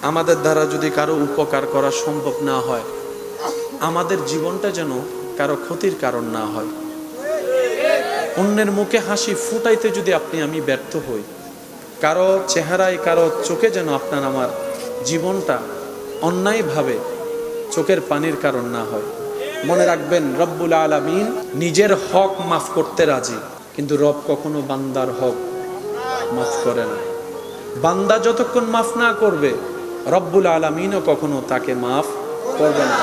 আমাদের দ্বারা যদি কারো উপকার করা সম্ভব না হয়, আমাদের জীবনটা যেন কারো ক্ষতির কারণ না হয়। অন্যের মুখে হাসি ফুটাইতে যদি আপনি আমি ব্যর্থ হই, কারো চেহারায় কারো চোখে যেন আপনার আমার জীবনটা অন্যায়ভাবে চোখের পানির কারণ না হয়। মনে রাখবেন, রব্বুল আলামিন নিজের হক মাফ করতে রাজি, কিন্তু রব কখনো বান্দার হক মাফ করে না। বান্দা যতক্ষণ মাফ না করবে, রব্বুল আলামিনও কখনো তাকে মাফ করবে না।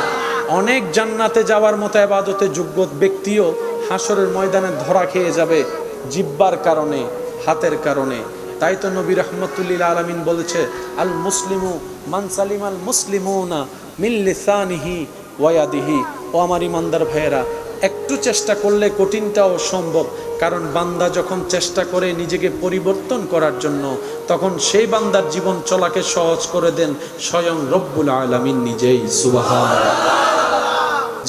অনেক জান্নাতে যাওয়ার মতো ইবাদতে যোগ্য ব্যক্তিও হাসরের ময়দানে ধরা খেয়ে যাবে জিহ্বার কারণে, হাতের কারণে। তাই তো নবী রাহমাতুল্লিল আলামিন বলেছে, আল মুসলিমু মান সালিমাল মুসলিমুনা মিন লিসানিহি ওয়া ইয়াদিহি। ও আমার ইমানদার ভাইয়েরা, একটু চেষ্টা করলে কঠিনটাও সম্ভব। কারণ বান্দা যখন চেষ্টা করে নিজেকে পরিবর্তন করার জন্য, তখন সেই বান্দার জীবন চলাকে সহজ করে দেন স্বয়ং রব্বুল আলামিন নিজেই। সুবহানাল্লাহ।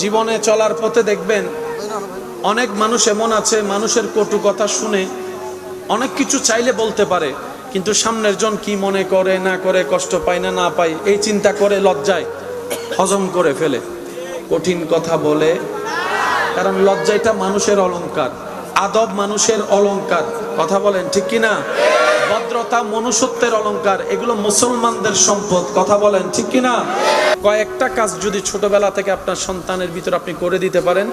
জীবনে চলার পথে দেখবেন অনেক মানুষ এমন আছে, মানুষের কটু কথা শুনে অনেক কিছু চাইলে বলতে পারে, কিন্তু সামনের জন কি মনে করে না করে, কষ্ট পায় না না পায়, এই চিন্তা করে লজ্জায় হজম করে ফেলে, কঠিন কথা বলে। কারণ লজ্জাটা মানুষের অলংকার, আদব মানুষের অলংকার। কথা বলেন ঠিক কিনা? ভদ্রতা মনুষ্যত্বের অলংকার, এগুলো মুসলমানদের সম্পদ। কথা বলেন ঠিক কিনা? কয়েকটা কাজ যদি ছোটবেলা থেকে আপনার সন্তানের ভিতর আপনি করে দিতে পারেন,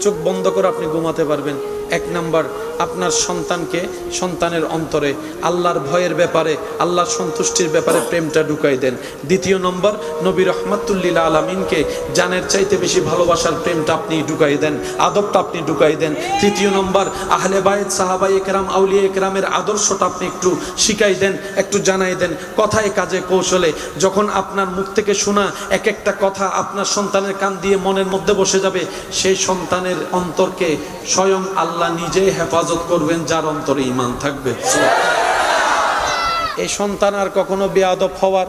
চোখ বন্ধ করে আপনি ঘুমাতে পারবেন। এক নাম্বার, আপনার সন্তানকে সন্তানের অন্তরে আল্লাহর ভয়ের ব্যাপারে, আল্লাহর সন্তুষ্টির ব্যাপারে প্রেমটা ঢুকাই দেন। দ্বিতীয় নম্বর, নবী রাহমাতুল্লিল আলামিনকে জানের চাইতে বেশি ভালোবাসার প্রেমটা আপনি ঢুকাই দেন, আদবটা আপনি ঢুকাই দেন। তৃতীয় নম্বর, আহলে বায়ত, সাহাবায়ে কেরাম, আউলিয়া কেরামের আদর্শটা আপনি একটু শিখাই দেন, একটু জানাই দেন, কথায় কাজে কৌশলে। যখন আপনার মুখ থেকে শোনা এক একটা কথা আপনার সন্তানের কান দিয়ে মনের মধ্যে বসে যাবে, সেই সন্তানের অন্তরকে স্বয়ং আল্লাহ নিজেই হেফাজত করবেন, যার অন্তরে ঈমান থাকবে। এই সন্তান আর কখনো বেয়াদব হওয়ার,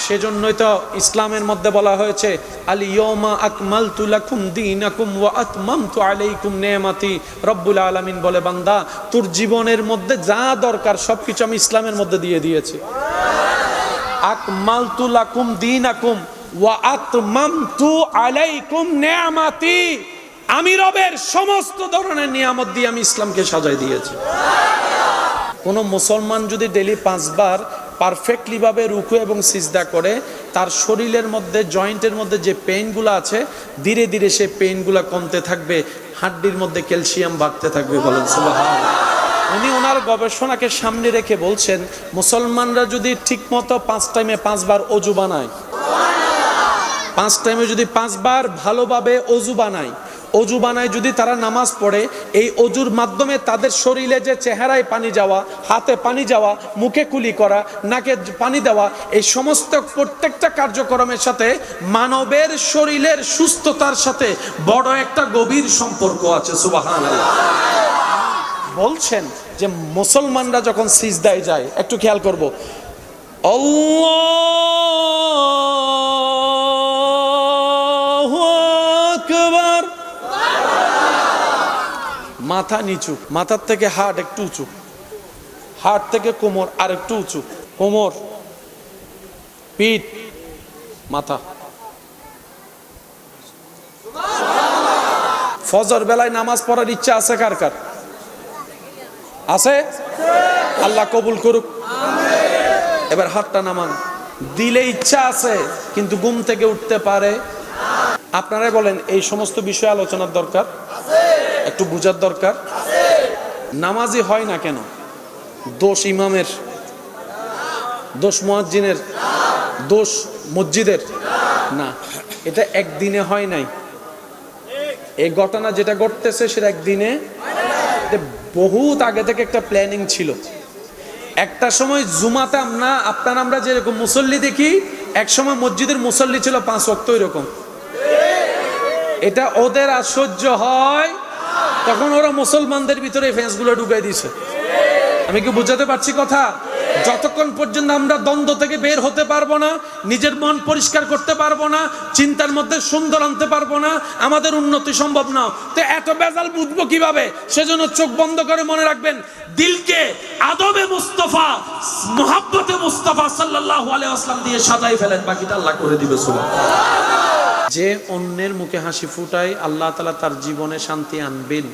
সেজন্যই তো ইসলামের মধ্যে বলা হয়েছে, আল ইয়াউমা আকমালতু লাকুম দীনাকুম ওয়া আতমামতু আলাইকুম নিয়ামাতি। রব্বুল আলামিন বলে, বান্দা, তোর জীবনের মধ্যে যা দরকার সবকিছু আমি ইসলামের মধ্যে দিয়ে দিয়েছি। আকমালতু লাকুম দীনাকুম ওয়া আতমামতু আলাইকুম নিয়ামাতি। আমি রবের সমস্ত ধরনের নিয়ামত দিয়ে আমি ইসলামকে সাজাই দিয়েছি। কোন মুসলমান যদি ডেলি 5 বার পারফেক্টলি ভাবে রুকু এবং সিজদা করে, তার শরীরের মধ্যে, জয়েন্টের মধ্যে যে পেইনগুলো আছে, ধীরে ধীরে সেই পেইনগুলো কমতে থাকবে, হাড্ডির মধ্যে ক্যালসিয়াম বাড়তে থাকবে। বলেন সুবহানাল্লাহ। উনি ওনার গবেষণাকে সামনে রেখে বলছেন, মুসলমানরা যদি ঠিক মতো 5 টাইমে 5 বার অজু বানায়, 5 টাইমে যদি 5 বার ভালোভাবে অজু বানায়, অজু বানায় যদি তারা নামাজ পড়ে, এই অজুর মাধ্যমে তাদের শরীরে যে চেহারায় পানি যাওয়া, হাতে পানি যাওয়া, মুখে কুলি করা, নাকে পানি দেওয়া, এই সমস্ত প্রত্যেকটা কার্যক্রমের সাথে মানবের শরীরের সুস্থতার সাথে বড় একটা গভীর সম্পর্ক আছে। সুবহানাল্লাহ। বলছেন যে মুসলমানরা যখন সিজদায় যায়, একটু খেয়াল করব, আল্লাহু আকবার, মাথা নিচু, মাথার থেকে হাত একটু উঁচু, হাত থেকে কোমর আর একটু উঁচু, কোমর, পিঠ, মাথা। ফজর বেলায় নামাজ পড়ার ইচ্ছা আছে কার কার? আছে? আল্লাহ কবুল করুক। এবার হাতটা নামান। দিলে ইচ্ছা আছে, কিন্তু ঘুম থেকে উঠতে পারে। আপনারাই বলেন, এই সমস্ত বিষয়ে আলোচনার দরকার, একটু বুঝার দরকার। নামাজি হয় না কেন? দোষ ইমামের, দোষ মুয়াজ্জিনের, দোষ মসজিদের না। এটা একদিনে হয় নাই। এই ঘটনা যেটা ঘটতেছে সেটা একদিনে, বহুত আগে থেকে একটা প্ল্যানিং ছিল। একটা সময় জুমাতে আমরা যেরকম মুসল্লি দেখি, এক সময় মসজিদের মুসল্লি ছিল 5 ওয়াক্ত এরকম। এটা ওদের আশ্চর্য হয়, তখন ওরা মুসলমানদের ভিতরে ফেন্সগুলো ঢুকাই দিছে। আমি কি বুঝাতে পারছি কথা? যতক্ষণ পর্যন্ত আমরা দ্বন্দ্ব থেকে বের হতে পারবো না, নিজের মন পরিষ্কার করতে পারবো না, চিন্তার মধ্যে সুন্দর আনতে পারবো না, আমাদের উন্নতি সম্ভব না। তো এত বেজাল বুঝবো কিভাবে? সেজন্য চোখ বন্ধ করে মনে রাখবেন, দিলকে আদবে মুস্তাফা, মুহাব্বতে মুস্তাফা সাল্লাল্লাহু আলাইহি ওয়াসাল্লাম দিয়ে সাজাই ফেলেন, বাকিটা আল্লাহ করে দিবে। সুবহানাল্লাহ। যে অন্যের মুখে হাসি ফুটায় আল্লাহ তাআলা তার জীবনে শান্তি আনবেন,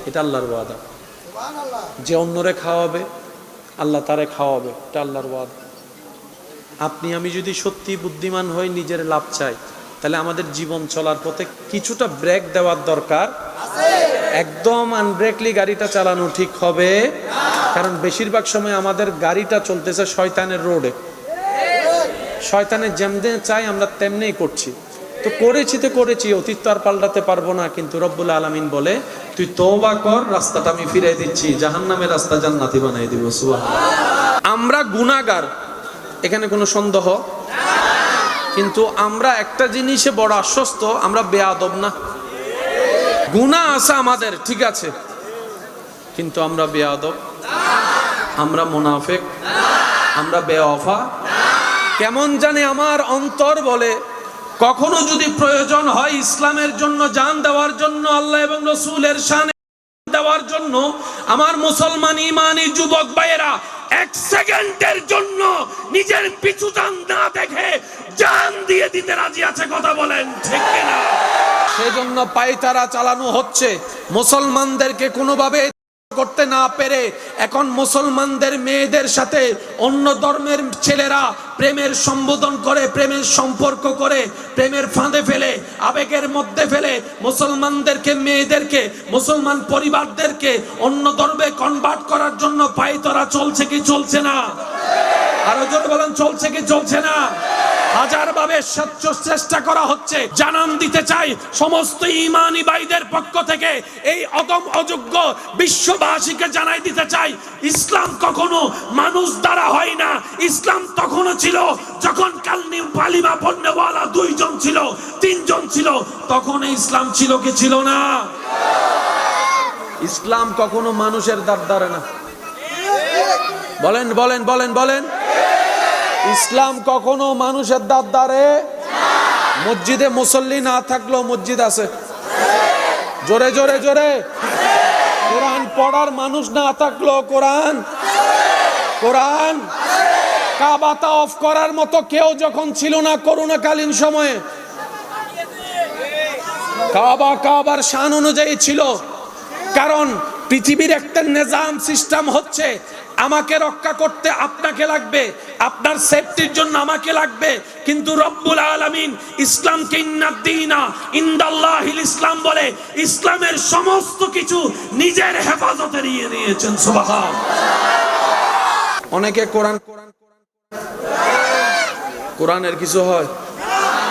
এটা আল্লাহর ওয়াদা। যে অন্যরে খাওয়াবে আল্লাহ তারে খাওয়াবে, এটা আল্লাহর ওয়াদা। আপনি আমি যদি সত্যি বুদ্ধিমান হই, নিজের লাভ চাই, তাহলে আমাদের জীবন চলার পথে কিছুটা ব্রেক দেওয়ার দরকার। একদম আনব্রেকলি গাড়িটা চালানো ঠিক হবে, কারণ বেশিরভাগ সময় আমাদের গাড়িটা চলতেছে শয়তানের রোডে। শয়তানের যেমনি চাই আমরা তেমনিই করছি। তো করেছি, অতীত তো আর পাল্টাতে পারবো না, কিন্তু রব্বুল আলামিন বলে তুই তওবা কর, রাস্তাটা আমি ফিরিয়ে দিচ্ছি, জাহান্নামের রাস্তা জান্নাতি বানাই দিব। সুবহানাল্লাহ। আমরা গুনাহগার, এখানে কোনো সন্দেহ, কিন্তু আমরা একটা জিনিসে বড় আশ্বস্ত, আমরা বেয়াদব না। গুনাহ আছে আমাদের, ঠিক আছে, কিন্তু আমরা বেয়াদব, আমরা মুনাফিক, আমরা বেওয়াফা। কেমন জানে আমার অন্তর বলে, কখনো যদি প্রয়োজন হয় ইসলামের জন্য জান দেওয়ার জন্য, আল্লাহ এবং রাসূলের শানে দেওয়ার জন্য, আমার মুসলমান ঈমানি যুবক ভাইয়েরা এক সেকেন্ডের জন্য নিজের পিছু টান না দেখে জান দিয়ে দিতে রাজি আছে। কথা বলেন ঠিক কিনা? সেজন্য পায়তারা চালানো হচ্ছে মুসলমানদেরকে কোনোভাবে করতে না পেরে। এখন মুসলমানদের মেয়েদের সাথে অন্য ধর্মের ছেলেরা প্রেমের সম্বোধন করে, প্রেমের সম্পর্ক করে, প্রেমের ফাঁদে ফেলে, আবেগের মধ্যে ফেলে মুসলমানদেরকে, মেয়েদেরকে, মুসলমান পরিবারদেরকে অন্য ধর্মে কনভার্ট করার জন্য পায়তারা চলছে কি চলছে না? আরো জোরে বলেন, চলছে কি চলছে না? হাজার ভাবে চেষ্টা করা হচ্ছে। জানান দিতে চাই সমস্ত ঈমানি ভাইদের পক্ষ থেকে, এই অদম অযোগ্য বিশ্ববাসীকে জানাই দিতে চাই, ইসলাম কখনো মানুষ দ্বারা হয় না। ইসলাম তখনও ছিল যখন কালিমা পড়নেওয়ালা 2 জন ছিল, 3 জন ছিল, তখন ইসলাম ছিল কি ছিল না? ইসলাম কখনো মানুষের দ্বারা না। বলেন বলেন বলেন বলেন, ইসলাম কখনো মানুষের দ্বারে। মসজিদে মুসল্লি না থাকলেও মসজিদ আছে, জোরে জোরে জোরে। কোরআন পড়ার মানুষ না থাকলেও কোরআন। কাবা তাওয়াফ করার মতো কেউ যখন ছিল না করোনাকালীন সময়ে, কাবার শান অনুযায়ী ছিল, কারণ পৃথিবীর একটা নিজাম সিস্টেম হচ্ছে, আমাকে রক্ষা করতে আপনাকে লাগবে, আপনার সেফটির জন্য আমাকে লাগবে। কিন্তু রব্বুল আলামিন ইসলামকে ইন্নাদ-দীনা ইনদাল্লাহিল ইসলাম বলে, ইসলামের সমস্ত কিছু নিজের হেফাজতে নিয়ে নিয়েছেন। সুবহানাল্লাহ। অনেকে কোরআনের কিছু হয়,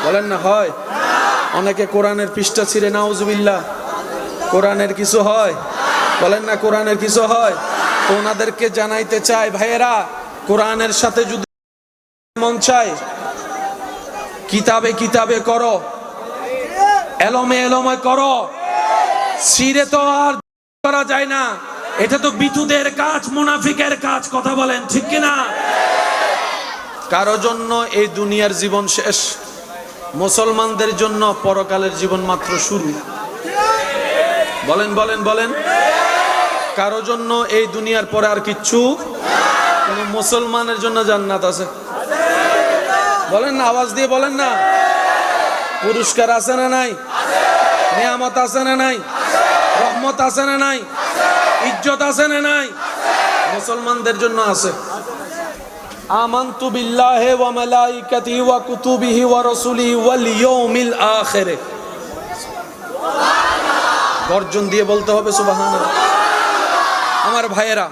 বলেন না হয়? অনেকে কোরআনের পৃষ্ঠা ছিঁড়ে, নাউজুবিল্লাহ। কোরআনের কিছু হয়, বলেন না কোরআনের কিছু হয়? তো ওনাদেরকে জানাইতে চাই, ভাইয়েরা, কোরআনের সাথে যদি মন চায়, কিতাবে করো, এলমে করো, ছিঁড়ে তো আর করা যায় না। এটা তো বিতুদের কাজ, মুনাফিকের কাজ। কথা বলেন ঠিক কিনা? কারো জন্য এই দুনিয়ার জীবন শেষ, মুসলমানদের জন্য পরকালের জীবন মাত্র শুরু। বলেন বলেন বলেন, কারো জন্য এই দুনিয়ার পরে আর কিচ্ছু, কিন্তু মুসলমানের জন্য জান্নাত আছে। বলেন না, আওয়াজ দিয়ে বলেন না। পুরস্কার আছে না নাই? নিয়ামত আছে না নাই? রহমত আছে না নাই? ইজ্জত আছে না নাই? মুসলমানদের জন্য আছে। আমানতু বিল্লাহি ওয়া মালাইকাতিহি ওয়া কুতুবিহি ওয়া রাসূলিহি ওয়াল ইয়াউমিল আখির। গর্জন দিয়ে বলতে হবে সুবহানাল্লাহ। আমার ভাইয়েরা,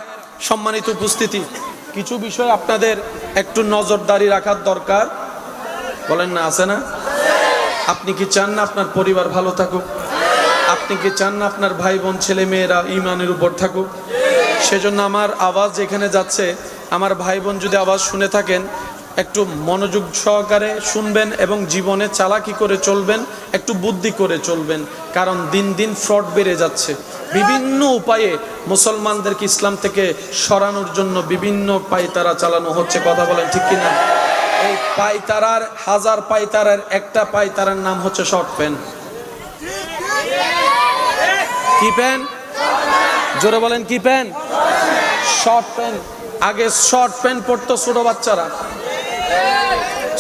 সম্মানিত উপস্থিতি, কিছু বিষয় আপনাদের একটু নজরদারি রাখার দরকার। বলেন না, আছে না? আপনি কি চান না আপনার পরিবার ভালো থাকুক? আপনি কি চান না আপনার ভাই বোন ছেলে মেয়েরা ঈমানের উপর থাকুক? সেজন্য আমার আওয়াজ যেখানে যাচ্ছে, আমার ভাই বোন যদি আওয়াজ শুনে থাকেন, একটু মনোযোগ সহকারে শুনবেন এবং জীবনে চালাকি করে চলবেন, একটু বুদ্ধি করে চলবেন, কারণ দিন দিন ফ্রড বেড়ে যাচ্ছে। বিভিন্ন উপায়ে মুসলমানদেরকে ইসলাম থেকে সরানোর জন্য বিভিন্ন পায়তারা চালানো হচ্ছে, কথা বলেন ঠিক কিনা? এই পায়তারার, হাজার পায়তারার একটা পায়তারার নাম হচ্ছে শর্ট প্যান্ট। কি প্যান্ট? জোরে বলেন, কি প্যান্ট? Short pant. আগে শর্ট প্যান্ট পরতো ছোট বাচ্চারা,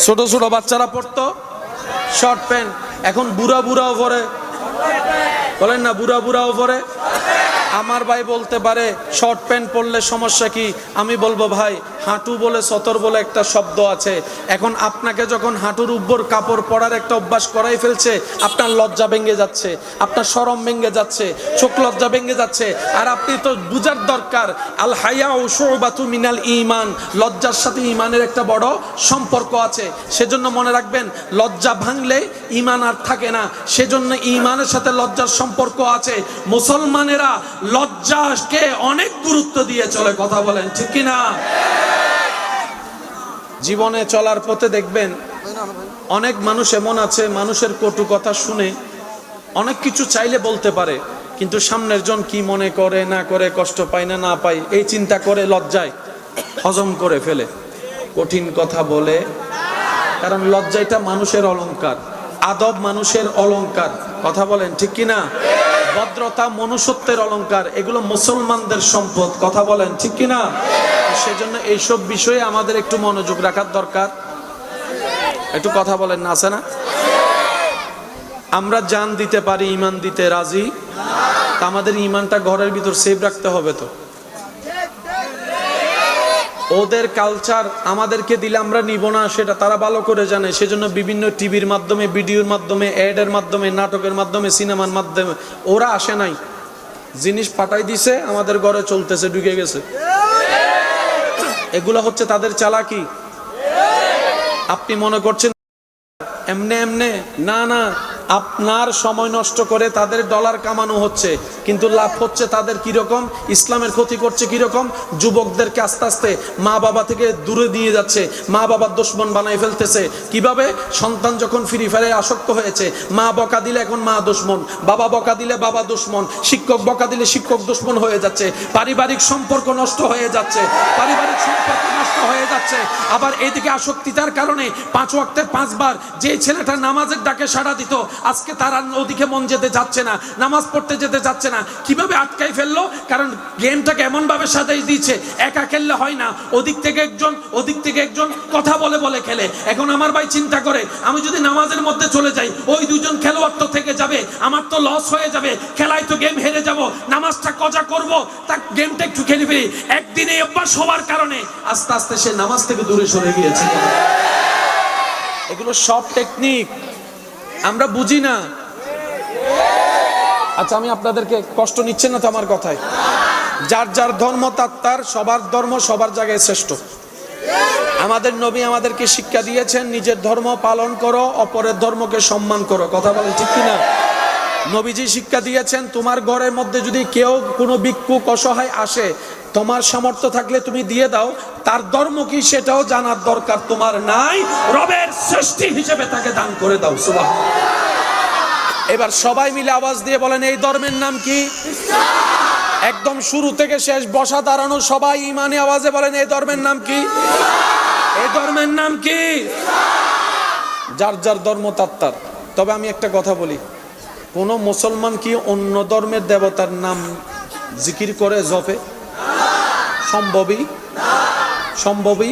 ছোট ছোট বাচ্চারা পরতো শর্ট প্যান্ট। এখন বুড়া বুড়াও পরে, বলেন না, বুড়া বুড়াও পরে। আমার ভাই বলতে পারে শর্ট প্যান্ট পরলে সমস্যা কি? আমি বলবো ভাই, হাঁটু বলে সতর বলে একটা শব্দ আছে। এখন আপনাকে যখন হাঁটুর উপর কাপড় পরার একটা অভ্যাস করাই ফেলছে, আপনার লজ্জা ভেঙে যাচ্ছে, আপনার শরম ভেঙে যাচ্ছে, চোখ লজ্জা ভেঙে যাচ্ছে। আর আপনি তো বুঝার দরকার, আল হায়া ও শুবাতু মিনাল ঈমান, লজ্জার সাথে ঈমানের একটা বড় সম্পর্ক আছে। সেজন্য মনে রাখবেন, লজ্জা ভাঙলে ঈমান আর থাকে না। সেজন্য ঈমানের সাথে লজ্জার সম্পর্ক আছে। মুসলমানেরা লজ্জাকে অনেক গুরুত্ব দিয়ে চলে, কথা বলেন ঠিক কিনা? জীবনে চলার পথে দেখবেন অনেক মানুষ এমন আছে, মানুষের কটু কথা শুনে অনেক কিছু চাইলে বলতে পারে, কিন্তু সামনের জন কি মনে করে না করে, কষ্ট পায় না না পায়, এই চিন্তা করে লজ্জায় হজম করে ফেলে, কঠিন কথা বলে। কারণ লজ্জাটা মানুষের অলংকার, আদব মানুষের অলংকার, কথা বলেন ঠিক কিনা? ভদ্রতা মনুষ্যত্বের অলংকার, এগুলো মুসলমানদের সম্পদ, কথা বলেন ঠিক কিনা? সেজন্য এইসব বিষয়ে আমাদের একটু মনোযোগ রাখার দরকার। একটু কথা বলেন না, আছে না? আমরা জান দিতে পারি, ঈমান দিতে রাজি, তা আমাদের ঈমানটা ঘরের ভিতর সেভ রাখতে হবে। তো ওদের কালচার আমাদেরকে দিলে আমরা নিব না, সেটা তারা ভালো করে জানে। সেজন্য বিভিন্ন টিভির মাধ্যমে, ভিডিওর মাধ্যমে, অ্যাডের মাধ্যমে, নাটকের মাধ্যমে, সিনেমার মাধ্যমে ওরা আসে নাই, জিনিস পাঠাই দিছে, আমাদের ঘরে চলতেছে, ঢুকে গেছে। এগুলো হচ্ছে তাদের চালাকি। আপনি মনে করছেন এমনে এমনে, না না, আপনার সময় নষ্ট করে তাদের ডলার কামানো হচ্ছে, কিন্তু লাভ হচ্ছে তাদের কিরকম? ইসলামের ক্ষতি করছে কিরকম? যুবকদেরকে আস্তে আস্তে মা বাবা থেকে দূরে দিয়ে যাচ্ছে, মা বাবার দুশমন বানাই ফেলতেছে। কিভাবে? সন্তান যখন ফ্রি ফায়ারে আসক্ত হয়েছে, মা বকা দিলে এখন মা দুশমন, বাবা বকা দিলে বাবা দুশমন, শিক্ষক বকা দিলে শিক্ষক দুশমন হয়ে যাচ্ছে, পারিবারিক সম্পর্ক নষ্ট হয়ে যাচ্ছে, পারিবারিক সম্পর্ক নষ্ট হয়ে যাচ্ছে। আবার এইদিকে আসক্তিতার কারণে 5 ওয়াক্তের 5 বার যে ছেলেটা নামাজের ডাকে সাড়া দিত, আজকে তারা ওদিকে মন যেতে যাচ্ছে না, নামাজ পড়তে যেতে যাচ্ছে না। কিভাবে আটকাই ফেললো? কারণ গেমটাকে এমন ভাবে সাজাই দিয়েছে, একা খেললে হয় না, ওদিক থেকে একজন ওদিক থেকে একজন কথা বলে বলে খেলে। এখন আমার ভাই চিন্তা করে, আমি যদি নামাজের মধ্যে চলে যাই, ওই দুজন খেলোয়াড় তো থেকে যাবে, আমার তো লস হয়ে যাবে, খেলায় তো গেম হেরে যাব, নামাজটা কজা করব, তা গেমটা একটু খেলে ফেলি। একদিনে অভ্যাস হওয়ার কারণে আস্তে আস্তে সে নামাজ থেকে দূরে সরে গিয়েছে। এগুলো সব টেকনিক, আমরা বুঝি না। আচ্ছা, আমি আপনাদেরকে কষ্ট নিচ্ছেন না তো আমার কথায়? যার যার ধর্ম তার, সবার ধর্ম সবার জায়গায় শ্রেষ্ঠ। আমাদের নবী আমাদেরকে শিক্ষা দিয়েছেন, নিজের ধর্ম পালন করো, অপরের ধর্মকে সম্মান করো, কথা বলেন ঠিক কিনা? নবীজি শিক্ষা দিয়েছেন, তোমার ঘরের মধ্যে যদি কেউ কোনো ভিক্ষুক অসহায় আসে, তোমার সামর্থ্য থাকলে তুমি দিয়ে দাও, তার ধর্ম কি সেটাও জানার দরকার তোমার নাই, রবের সৃষ্টি হিসেবে তাকে দান করে দাও। সুবহানাল্লাহ। এবার সবাই মিলে আওয়াজ দিয়ে বলেন, এই ধর্মের নাম কি? একদম শুরু থেকে শেষ, বসা দাঁড়ানো সবাই ইমানি আওয়াজে বলেন, এই ধর্মের নাম কি? এই ধর্মের নাম কি? যার যার ধর্ম তার। তবে আমি একটা কথা বলি, কোন মুসলমান কি অন্য ধর্মের দেবতার নাম জিকির করে, জপে? সম্ভবই।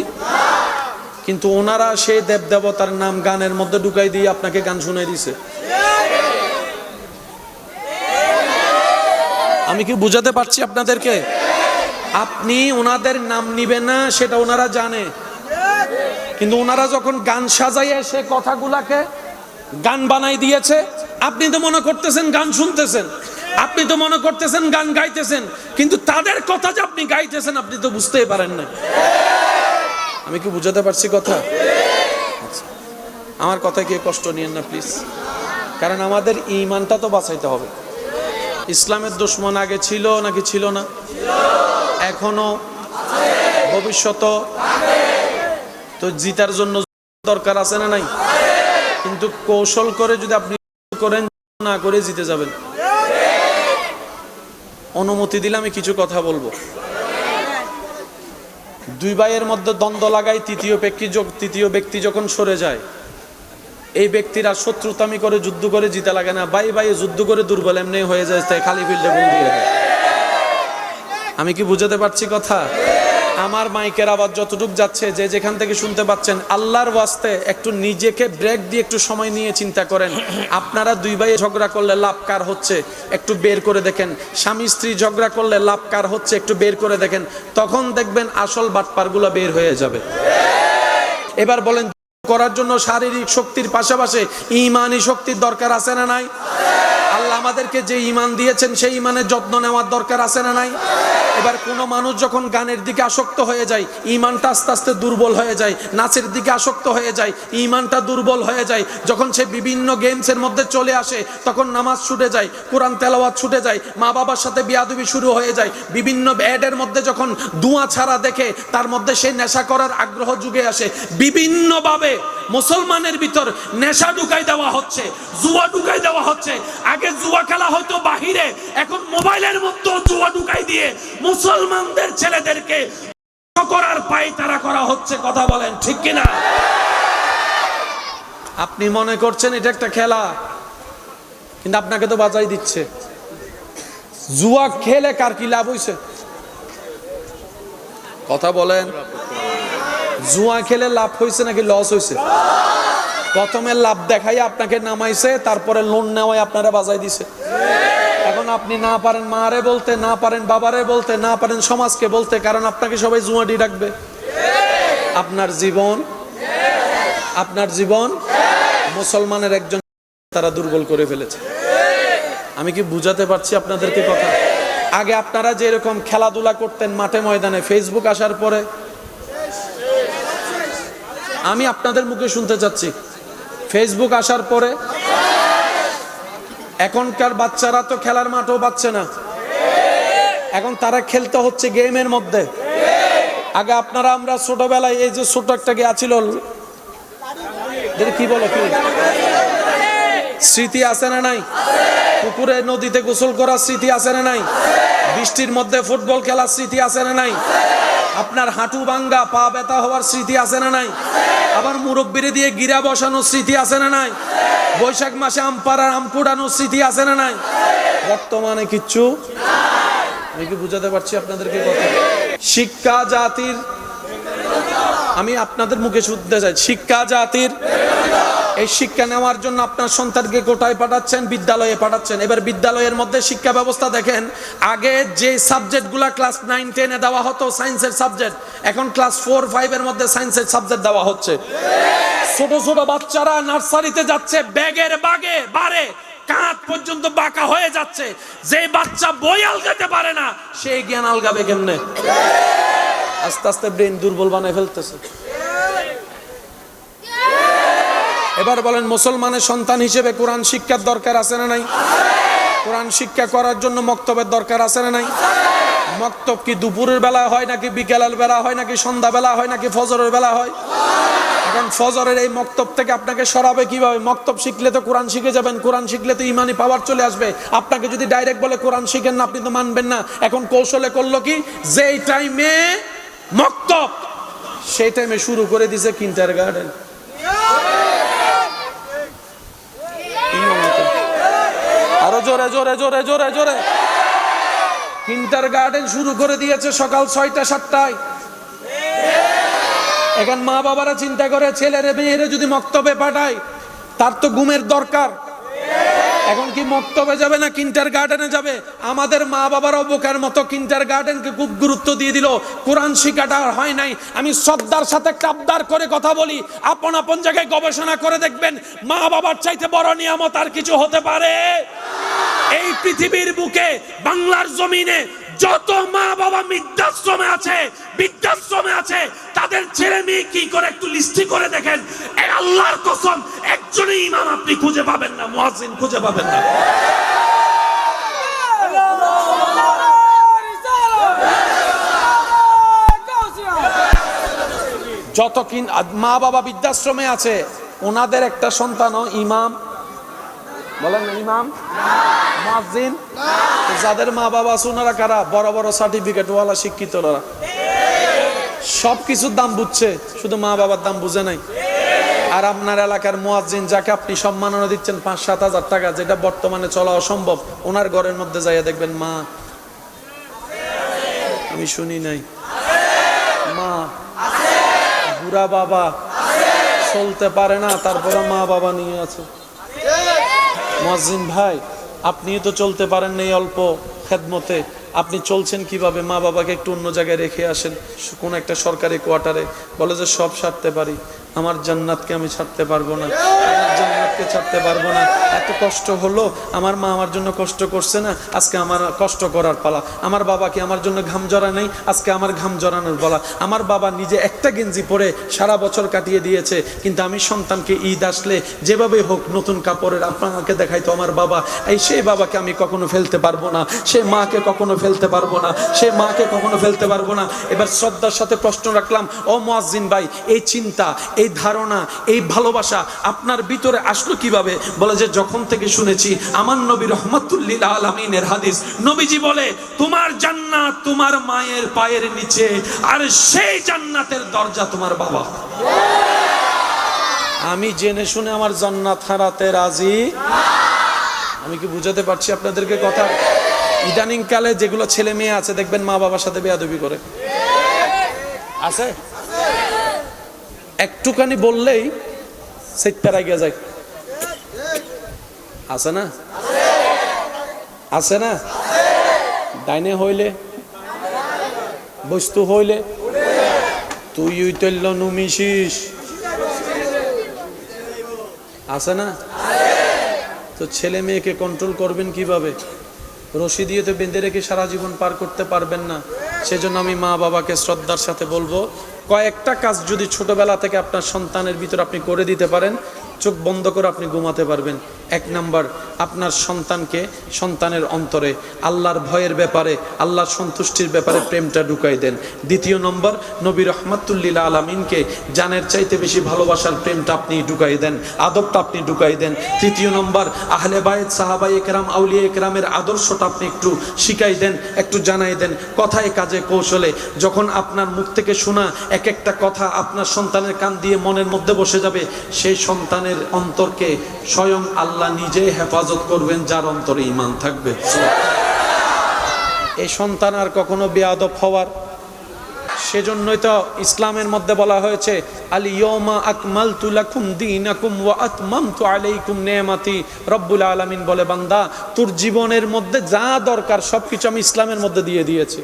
কিন্তু ওনারা সেই দেব দেবতার নাম গানের মধ্যে ঢুকাই দিয়ে আপনাকে গান শুনাই দিছে। আমি কি বুঝাতে পারছি আপনাদেরকে? আপনি ওনাদের নাম নিবেন না, সেটা ওনারা জানে, কিন্তু ওনারা যখন গান সাজাইয়ে সে কথাগুলাকে গান বানাই দিয়েছে, আপনি তো মনে করতেছেন গান শুনতেছেন, আপনি তো মনে করতেছেন গান গাইতেছেন, কিন্তু তাদের কথা যে আপনি গাইতেছেন আপনি তো বুঝতেই পারেন না। আমি কি বুঝাতে পারছি কথা? আচ্ছা, আমার কথায় কি কষ্ট নিয়েন না প্লিজ, কারণ আমাদের ঈমানটা তো বাঁচাইতে হবে। ইসলামের দুশমন আগে ছিল নাকি ছিল না? এখনো, ভবিষ্যৎ। তো জিতার জন্য দরকার আছে না নাই? কিন্তু কৌশল করে যদি আপনি করেন, না করে জিতে যাবেন। অনুমতি দিলে আমি কিছু কথা বলবো। দুই ভাইয়ের মধ্যে দ্বন্দ্ব লাগাই, তৃতীয় ব্যক্তি যখন সরে যায়, এই ব্যক্তিরা শত্রুতামি করে যুদ্ধ করে জিতে লাগে না, ভাই ভাই যুদ্ধ করে দুর্বল এমনি হয়ে যায়, তাই খালি ফিল্ডে বল দিয়ে দেয়। আমি কি বুঝাতে পারছি কথা? আমার মাইকের আওয়াজ যতটুক যাচ্ছে, যে যেখান থেকে শুনতে পাচ্ছেন, আল্লাহর ওয়াস্তে একটু নিজেকে ব্রেক দিয়ে একটু সময় নিয়ে চিন্তা করেন। আপনারা দুই ভাই ঝগড়া করলে লাভ কার হচ্ছে একটু বের করে দেখেন। স্বামী স্ত্রী ঝগড়া করলে লাভ কার হচ্ছে একটু বের করে দেখেন। তখন দেখবেন আসল বাটপারগুলো বের হয়ে যাবে। এবার বলেন, করার জন্য শারীরিক শক্তির পাশাপাশি ঈমানি শক্তির দরকার আছে না নাই? আল্লাহ আমাদেরকে যে ঈমান দিয়েছেন সেই ঈমানের যত্ন নেওয়ার দরকার আছে না নাই? এবার কোনো মানুষ যখন গানের দিকে আসক্ত হয়ে যায়, ঈমানটা আস্তে আস্তে দুর্বল হয়ে যায়। নাচের দিকে আসক্ত হয়ে যায়, ঈমানটা দুর্বল হয়ে যায়। যখন সে বিভিন্ন গেমসের মধ্যে চলে আসে, তখন নামাজ ছুটে যায়, কোরআন তেলাওয়াত ছুটে যায়, মা বাবার সাথে বিয়াদবি শুরু হয়ে যায়। বিভিন্ন অ্যাডের মধ্যে যখন দুয়া ছাড়া দেখে, তার মধ্যে সেই নেশা করার আগ্রহ যুগে আসে। বিভিন্নভাবে মুসলমানের ভিতর নেশা ঢুকাই দেওয়া হচ্ছে, জুয়া ঢুকাই দেওয়া হচ্ছে। আগে জুয়া খেলা হয়তো বাহিরে, এখন মোবাইলের মধ্যে জুয়া ঢুকাই দিয়ে মুসলমানদের ছেলেদেরকে করার পায়তারা করা হচ্ছে। কথা বলেন ঠিক কিনা? আপনি মনে করছেন এটা একটা খেলা, কিন্তু আপনাকে তো বাজাই দিচ্ছে। জুয়া খেলে কার কি লাভ হইছে? কথা বলেন। জুয়া খেলে লাভ হয়েছে নাকি লস হয়েছে? প্রথমে লাভ দেখাই আপনাকে নামাইছে, তারপরে লোন নেওয়ায় আপনারা বাজাই দিছে। এখন আপনি না পারেন মারে বলতে, না পারেন বাবারে বলতে, না পারেন সমাজকে বলতে, কারণ আপনাকে সবাই জুয়াডি ডাকবে। আপনার জীবন মুসলমানের একজন তারা দুর্বল করে ফেলেছে। আমি কি বুঝাতে পারছি আপনাদেরকে কথা? আগে আপনারা যে এরকম খেলাধুলা করতেন মাঠে ময়দানে, ফেসবুক আসার পরে, আমি আপনাদের মুখে শুনতে চাচ্ছি, ফেসবুক আসার পরে এখনকার বাচ্চারা তো খেলার মাঠও পাচ্ছে না। এখন তারা খেলতে হচ্ছে গেমের মধ্যে। আগে আপনারা আমরা ছোটবেলায় এই যে ছোট একটা গিয়া ছিল, কি বলো, কি স্মৃতি আছে না নাই? পুকুরে নদীতে গোসল করার স্মৃতি আছে না নাই? বৃষ্টির মধ্যে ফুটবল খেলার স্মৃতি আছে না নাই? আপনার হাঁটু ভাঙ্গা, পা ব্যথা হওয়ার স্মৃতি আছে না নাই? আবার মুরব্বিরে দিয়ে গিরা বসানোর স্মৃতি আছে না নাই? বৈশাখ মাসে আম পাড়ার আম কুড়ানোর স্মৃতি আছে না নাই? বর্তমানে কিচ্ছু। আমি কি বুঝাতে পারছি আপনাদেরকে কথা? শিক্ষা জাতির, আমি আপনাদের মুখে শুনতে চাই, শিক্ষা জাতির। এই শিক্ষা নেওয়ার জন্য আপনার সন্তানকে কোথায় পাঠাচ্ছেন? বিদ্যালয়ে পাঠাচ্ছেন। এবার বিদ্যালয়ের মধ্যে শিক্ষা ব্যবস্থা দেখেন, আগে যে সাবজেক্টগুলা ক্লাস 9-10 এ দেওয়া হতো সায়েন্সের সাবজেক্ট, এখন ক্লাস 4-5 এর মধ্যে সায়েন্সের সাবজেক্ট দেওয়া হচ্ছে। ছোট ছোট বাচ্চারা নার্সারিতে যাচ্ছে, ব্যাগের বারে কাঁধ পর্যন্ত বাঁকা হয়ে যাচ্ছে। যে বাচ্চা বই আলগাতে পারে না, সে জ্ঞান আলগাবে কেমনে? আস্তে আস্তে ব্রেন দুর্বল বানায় ফেলতেছে। এবার বলেন, মুসলমানের সন্তান হিসেবে কোরআন শিক্ষার দরকার আছে না নাই? কোরআন শিক্ষা করার জন্য মক্তবের দরকার আছে না নাই? মক্তব কি দুপুরের বেলা হয় নাকি বিকেলের বেলা হয় নাকি সন্ধ্যা বেলা হয় নাকি ফজরের বেলা হয়? এখন ফজরের এই মক্তব থেকে আপনাকে সরাবে কিভাবে? মক্তব শিখলে তো কোরআন শিখে যাবেন, কোরআন শিখলে তো ইমানি পাওয়ার চলে আসবে। আপনাকে যদি ডাইরেক্ট বলে কোরআন শিখেন না, আপনি তো মানবেন না। এখন কৌশলে করলো কি, যেই টাইমে মক্তব সেই টাইমে শুরু করে দিছে কিন্ডারগার্টেন। আরো জোরে জোরে জোরে জোরে জোরে। কিন্ডারগার্টেন শুরু করে দিয়েছে সকাল 6টা-7টায়। এখন মা বাবারা চিন্তা করে, ছেলেরে মেয়েরে যদি মক্তবে পাঠায়, তার তো ঘুমের দরকার। এখন কি মক্তবে যাবে না কিন্ডারগার্টেনে যাবে? আমাদের মা বাবারাও বোকার মতো কিন্ডারগার্টেনকে খুব গুরুত্ব দিয়ে দিল, কোরআন শিক্ষাটা আর হয় নাই। আমি শ্রদ্ধার সাথে কাবদার করে কথা বলি, আপন আপন জায়গায় গবেষণা করে দেখবেন, মা বাবার চাইতে বড় নিয়ামত আর কিছু হতে পারে? এই পৃথিবীর বুকে, বাংলার জমিনে যত মা বাবা বৃদ্ধাশ্রমে আছে, তাদের ছেলে মেয়ে কি করে একটু লিস্টি করে দেখেন। এই আল্লাহর কসম, একজনই ইমাম আপনি খুঁজে পাবেন না, মুয়াজ্জিন খুঁজে পাবেন না। যতক্ষণ মা বাবা বৃদ্ধাশ্রমে আছে, ওনাদের একটা সন্তানও ইমাম, বলেন না ইমাম, মুয়াজ্জিন। যাদের মা বাবা আছে ওনারা কারা? বড় বড় সার্টিফিকেট ওয়ালা শিক্ষিতরা, সব কিছুর দাম বুঝছে, শুধু মা বাবার দাম বুঝে নাই। আর আপনার এলাকার মুয়াজ্জিন যাকে আপনি সম্মাননা দিচ্ছেন 5-7 হাজার টাকা, যেটা বর্তমানে চলা অসম্ভব, ওনার ঘরের মধ্যে যাইয়া দেখবেন মা, আমি শুনি নাই, মা বুড়া বাবা চলতে পারে না, তারপরে মা বাবা নিয়ে আছে। মুয়াজ্জিন ভাই, আপনি তো চলতে পারেন না, এই অল্প খেদমতে আপনি চলছেন কিভাবে? মা বাবাকে একটু অন্য জায়গায় রেখে আসেন, কোন একটা সরকারি কোয়ার্টারে। বলে যে সব ছাড়তে পারি, আমার জান্নাতকে আমি ছাড়তে পারবো না, আমার জান্নাতকে ছাড়তে পারবো না। এত কষ্ট হলো, আমার মা আমার জন্য কষ্ট করছে না, আজকে আমার কষ্ট করার পালা। আমার বাবা কি আমার জন্য ঘাম জড়া নেই, আজকে আমার ঘাম জড়ানোর পালা। আমার বাবা নিজে একটা গেঞ্জি পরে সারা বছর কাটিয়ে দিয়েছে, কিন্তু আমি সন্তানকে ঈদ আসলে যেভাবে হোক নতুন কাপড়ের আপনাকে দেখাইতো আমার বাবা। সেই বাবাকে আমি কখনো ফেলতে পারবো না, সেই মাকে কখনো ফেলতে পারবো না, সেই মাকে কখনো ফেলতে পারবো না। এবার শ্রদ্ধার সাথে প্রশ্ন রাখলাম, ও মুয়াজ্জিন ভাই, এই চিন্তা, এই ধারণা, এই ভালোবাসা আপনার ভিতরে আসলো কিভাবে? বলে যে যখন থেকে শুনেছি আমার নবী রাহমাতুল লিল আলামিনের হাদিস, নবীজি বলে তোমার জান্নাত তোমার মায়ের পায়ের নিচে, আর সেই জান্নাতের দরজা তোমার বাবা। আমি জেনে শুনে আমার জান্নাত হারাতে রাজি। আমি কি বুঝাতে পারছি আপনাদেরকে কথা? ইদানিং কালে যেগুলো ছেলে মেয়ে আছে দেখবেন মা বাবার সাথে বেয়াদবি করে, আছে, একটুখানি বললেই সেটটা গিয়ে যায়, আছে না? আছে না? ডাইনে হইলে, বস্তু হইলে, তুই তৈল নুমিশিস, আছে না? তো ছেলে মেয়েকে কন্ট্রোল করবেন কিভাবে? রশি দিয়ে তো বেঁধে রেখে সারা জীবন পার করতে পারবেন না। সেজন্য আমি মা বাবাকে শ্রদ্ধার সাথে বলবো, কয়েকটা কাজ যদি ছোটবেলা থেকে আপনার সন্তানের ভিতর আপনি করে দিতে পারেন, চোখ বন্ধ করে আপনি ঘুমাতে পারবেন। 1 নাম্বার, আপনার সন্তানকে সন্তানের অন্তরে আল্লাহর ভয়ের ব্যাপারে, আল্লাহর সন্তুষ্টির ব্যাপারে প্রেমটা ঢুকাই দেন। 2 নম্বর, নবী রাহমাতুল লিল আলামিনকে জানের চাইতে বেশি ভালোবাসার প্রেমটা আপনি ঢুকাই দেন, আদবটা আপনি ঢুকাই দেন। 3 নম্বর, আহলে বায়ত, সাহাবায়ে কেরাম, আউলিয়া কেরামের আদর্শটা আপনি একটু শিখাই দেন, একটু জানাই দেন, কথায় কাজে কৌশলে। যখন আপনার মুখ থেকে শোনা এক একটা কথা আপনার সন্তানের কান দিয়ে মনের মধ্যে বসে যাবে, সেই সন্তানের অন্তরকে স্বয়ং আল্লাহ নিজে হেফাজত করবেন, যার অন্তরে ঈমান থাকবে। এই সন্তান আর কখনো বেয়াদব হওয়ার, সেজন্যই তো ইসলামের মধ্যে বলা হয়েছে, আল ইয়াউমা আকমালতু লাকুম দীনাকুম ওয়া আতমামতু আলাইকুম নিয়ামতি। রব্বুল আলামিন বলে, বান্দা তোর জীবনের মধ্যে যা দরকার সবকিছু আমি ইসলামের মধ্যে দিয়ে দিয়েছি।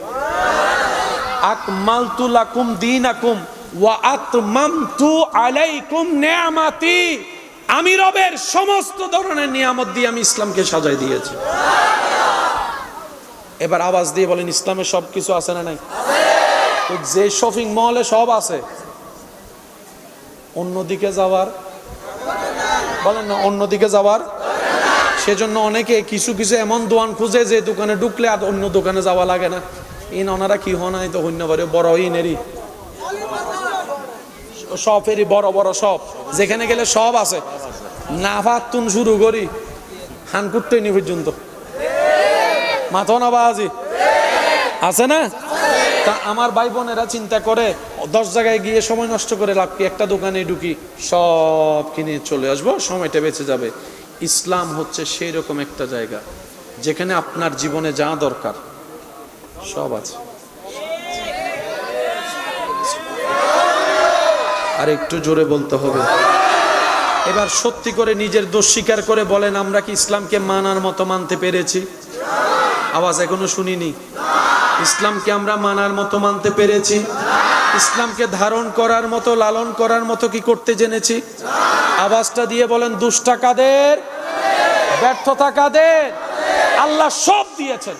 আকমালতু লাকুম দীনাকুম ওয়া আতমামতু আলাইকুম নিয়ামতি। আমি রবের সমস্ত ধরনের নিয়ামত দিয়ে আমি ইসলামকে সাজাই দিয়েছি। এবার আওয়াজ দিয়ে বলেন, ইসলামে সবকিছু আছে না নাই? যে শপিং মলে সব আছে, অন্যদিকে যাওয়ার, বলেন না, অন্যদিকে যাওয়ার। সেজন্য অনেকে কিছু কিছু এমন দোকান খুঁজে যে দোকানে ঢুকলে আর অন্য দোকানে যাওয়া লাগে না। ইন ওনারা কি হনাই তো হইন্য পারে, বড় ইনেরই সবেরই বড় বড় সব, যেখানে গেলে সব আছে, নাফাতুন শুরু করি হানকুট্টই নি পর্যন্ত, মাথা না বাজি আছে না? তা আমার ভাই বোনেরা চিন্তা করে 10 জায়গায় গিয়ে সময় নষ্ট করে লাভ কি? একটা দোকানে ঢুকি, সব কিনে চলে আসবো, সময়টা বেঁচে যাবে। ইসলাম হচ্ছে সেই রকম একটা জায়গা যেখানে আপনার জীবনে যা দরকার সব আছে। আর একটু জোরে বলতে হবে। এবার সত্যি করে নিজের দোষ স্বীকার করে বলেন, আমরা কি ইসলামকে মানার মতো মানতে পেরেছি? আওয়াজ এখনো শুনিনি। ইসলামকে আমরা মানার মতো মানতে পেরেছি? ইসলামকে ধারণ করার মতো, লালন করার মতো কি করতে জেনেছি? আওয়াজটা দিয়ে বলেন, দুষ্টা কাদের, ব্যর্থতা কাদের? আল্লাহ সব দিয়েছেন।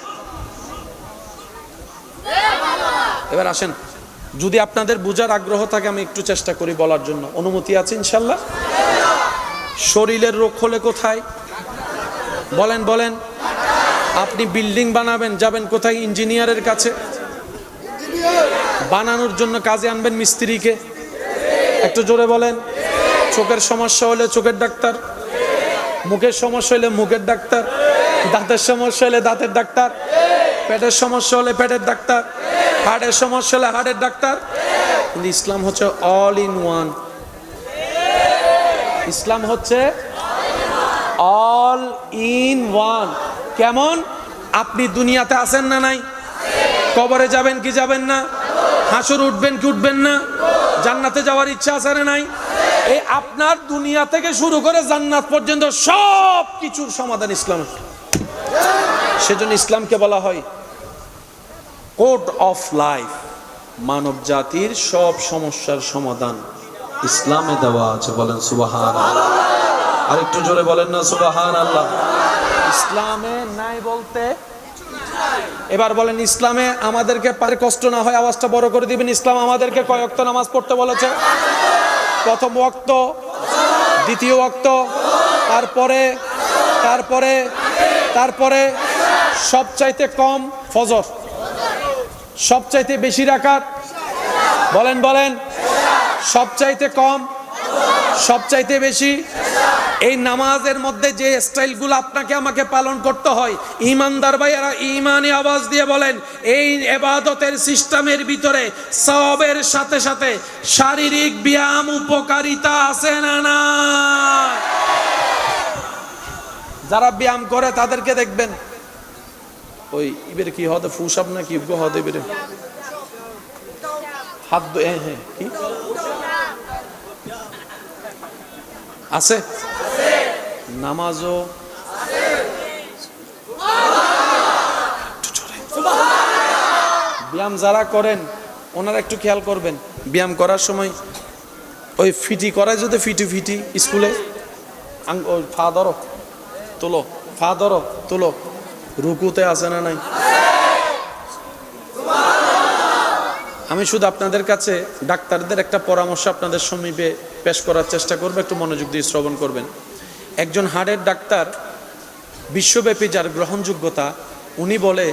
এবার আসেন, যদি আপনাদের বুঝার আগ্রহ থাকে আমি একটু চেষ্টা করি বলার জন্য, অনুমতি আছে ইনশাল্লাহ? শরীরের রোগ হলে কোথায়? বলেন বলেন। আপনি বিল্ডিং বানাবেন, যাবেন কোথায়? ইঞ্জিনিয়ারের কাছে। বানানোর জন্য কাজে আনবেন মিস্ত্রিকে। একটু জোরে বলেন। চোখের সমস্যা হলে চোখের ডাক্তার, মুখের সমস্যা হলে মুখের ডাক্তার, দাঁতের সমস্যা হলে দাঁতের ডাক্তার, পেটের সমস্যা হলে পেটের ডাক্তার, হার্টের সমস্যা হলে হার্টের ডাক্তার। কিন্তু ইসলাম হচ্ছে অল ইন ওয়ান। ইসলাম হচ্ছে অল ইন ওয়ান। কেমন? আপনি দুনিয়াতে আছেন না নাই? কবরে যাবেন কি যাবেন না? হাসর উঠবেন কি উঠবেন না? জান্নাতে যাওয়ার ইচ্ছা আছে না নাই? এই আপনার দুনিয়া থেকে শুরু করে জান্নাত পর্যন্ত সব কিছুর সমাধান ইসলাম। সেজন্য ইসলামকে বলা হয় কোড অফ লাইফ। মানব জাতির সব সমস্যার সমাধান ইসলামে দেওয়া আছে। বলেন সুবহানাল্লাহ। আর একটু জোরে বলেন না সুবহানাল্লাহ। ইসলামে নাই বলতে, এবার বলেন ইসলামে আমাদেরকে পারে কষ্ট না হয় আওয়াজটা বড় করে দিবেন। ইসলাম আমাদেরকে কয় ওয়াক্ত নামাজ পড়তে বলেছে? প্রথম ওয়াক্ত, দ্বিতীয় ওয়াক্ত, তারপরে তারপরে তারপরে সবচাইতে কম ফজর, সবচাইতে বেশি রাকাত বলেন বলেন, সবচাইতে কম, সবচাইতে বেশি। এই নামাজের মধ্যে যে স্টাইলগুলো আপনাকে আমাকে পালন করতে হয়, ইমানদার ভাইয়েরা ইমানি আওয়াজ দিয়ে বলেন, এই ইবাদতের সিস্টেমের ভিতরে সওয়াবের সাথে সাথে শারীরিক ব্যায়াম উপকারিতা আছে না না? যারা ব্যায়াম করে তাদেরকে দেখবেন ওই ইবের কি হতে ফুসাব না কি গো হতে বেরে হাত হ্যাঁ কি আছে? নামাজও ব্যায়াম যারা করেন ওনারা একটু খেয়াল করবেন, ব্যায়াম করার সময় ওই ফিটি করায় যদি ফিটি ফিটি স্কুলে ওই ফা ধরো তোলো, ফা ধরো তোলো, রুকুতে আছে না নাই? আমি শুধু আপনাদের কাছে ডাক্তারদের একটা পরামর্শ আপনাদের সমীপে পেশ করার চেষ্টা করবো, একটু মনোযোগ দিয়ে শ্রবণ করবেন। একজন হার্টের ডাক্তার বিশ্বব্যাপী যার গ্রহণযোগ্যতা, উনি বলে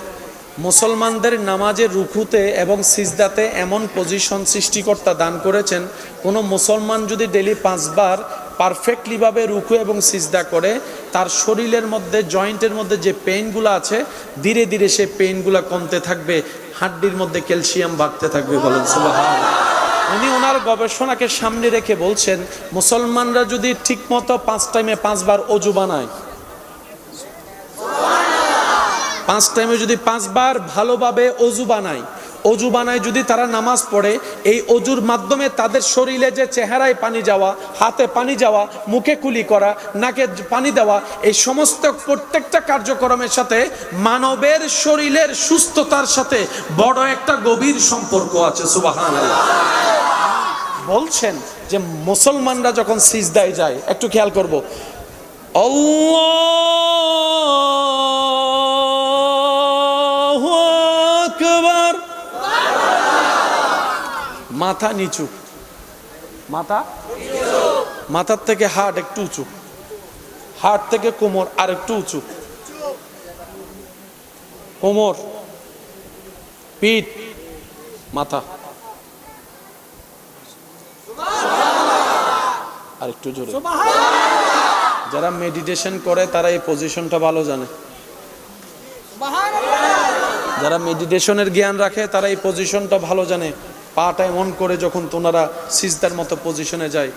মুসলমানদের নামাজের রুকুতে এবং সিজদাতে এমন পজিশন সৃষ্টিকর্তা দান করেছেন, কোনো মুসলমান যদি ডেলি 5 বার পারফেক্টলিভাবে রুকু এবং সিজদা করে, তার শরীরের মধ্যে জয়েন্টের মধ্যে যে পেইনগুলো আছে ধীরে ধীরে সে পেইনগুলো কমতে থাকবে, হাড্ডির মধ্যে ক্যালসিয়াম বাড়তে থাকবে। বলেন সুবহানাল্লাহ। উনি ওনার গবেষণাকে সামনে রেখে বলছেন, মুসলমানরা যদি ঠিকমতো 5 টাইমে 5 বার অজু বানায়, 5 টাইমে যদি 5 বার ভালোভাবে অজু বানায় যদি তারা নামাজ পড়ে, এই অজুর মাধ্যমে তাদের শরীরে যে চেহারায় পানি যাওয়া, হাতে পানি যাওয়া, মুখে কুলি করা, নাকে পানি দেওয়া, এই সমস্ত প্রত্যেকটা কার্যক্রমের সাথে মানবের শরীরের সুস্থতার সাথে বড় একটা গভীর সম্পর্ক আছে। সুবহানাল্লাহ। বলছেন যে মুসলমানরা যখন সিজদায় যায়, একটু খেয়াল করব, আল্লাহু আকবার, মাথা নিচু, মাথার থেকে হাত একটু উঁচু, হাত থেকে কোমর আর একটু উঁচু, কোমর, পিঠ, মাথা আর একটু জোরে। যারা মেডিটেশন করে তারা এই পজিশনটা ভালো জানে, যারা মেডিটেশনের জ্ঞান রাখে তারা এই পজিশনটা ভালো জানে। পাটা এমন করে যখন তোনারা সিজদার মতো পজিশনে যায়,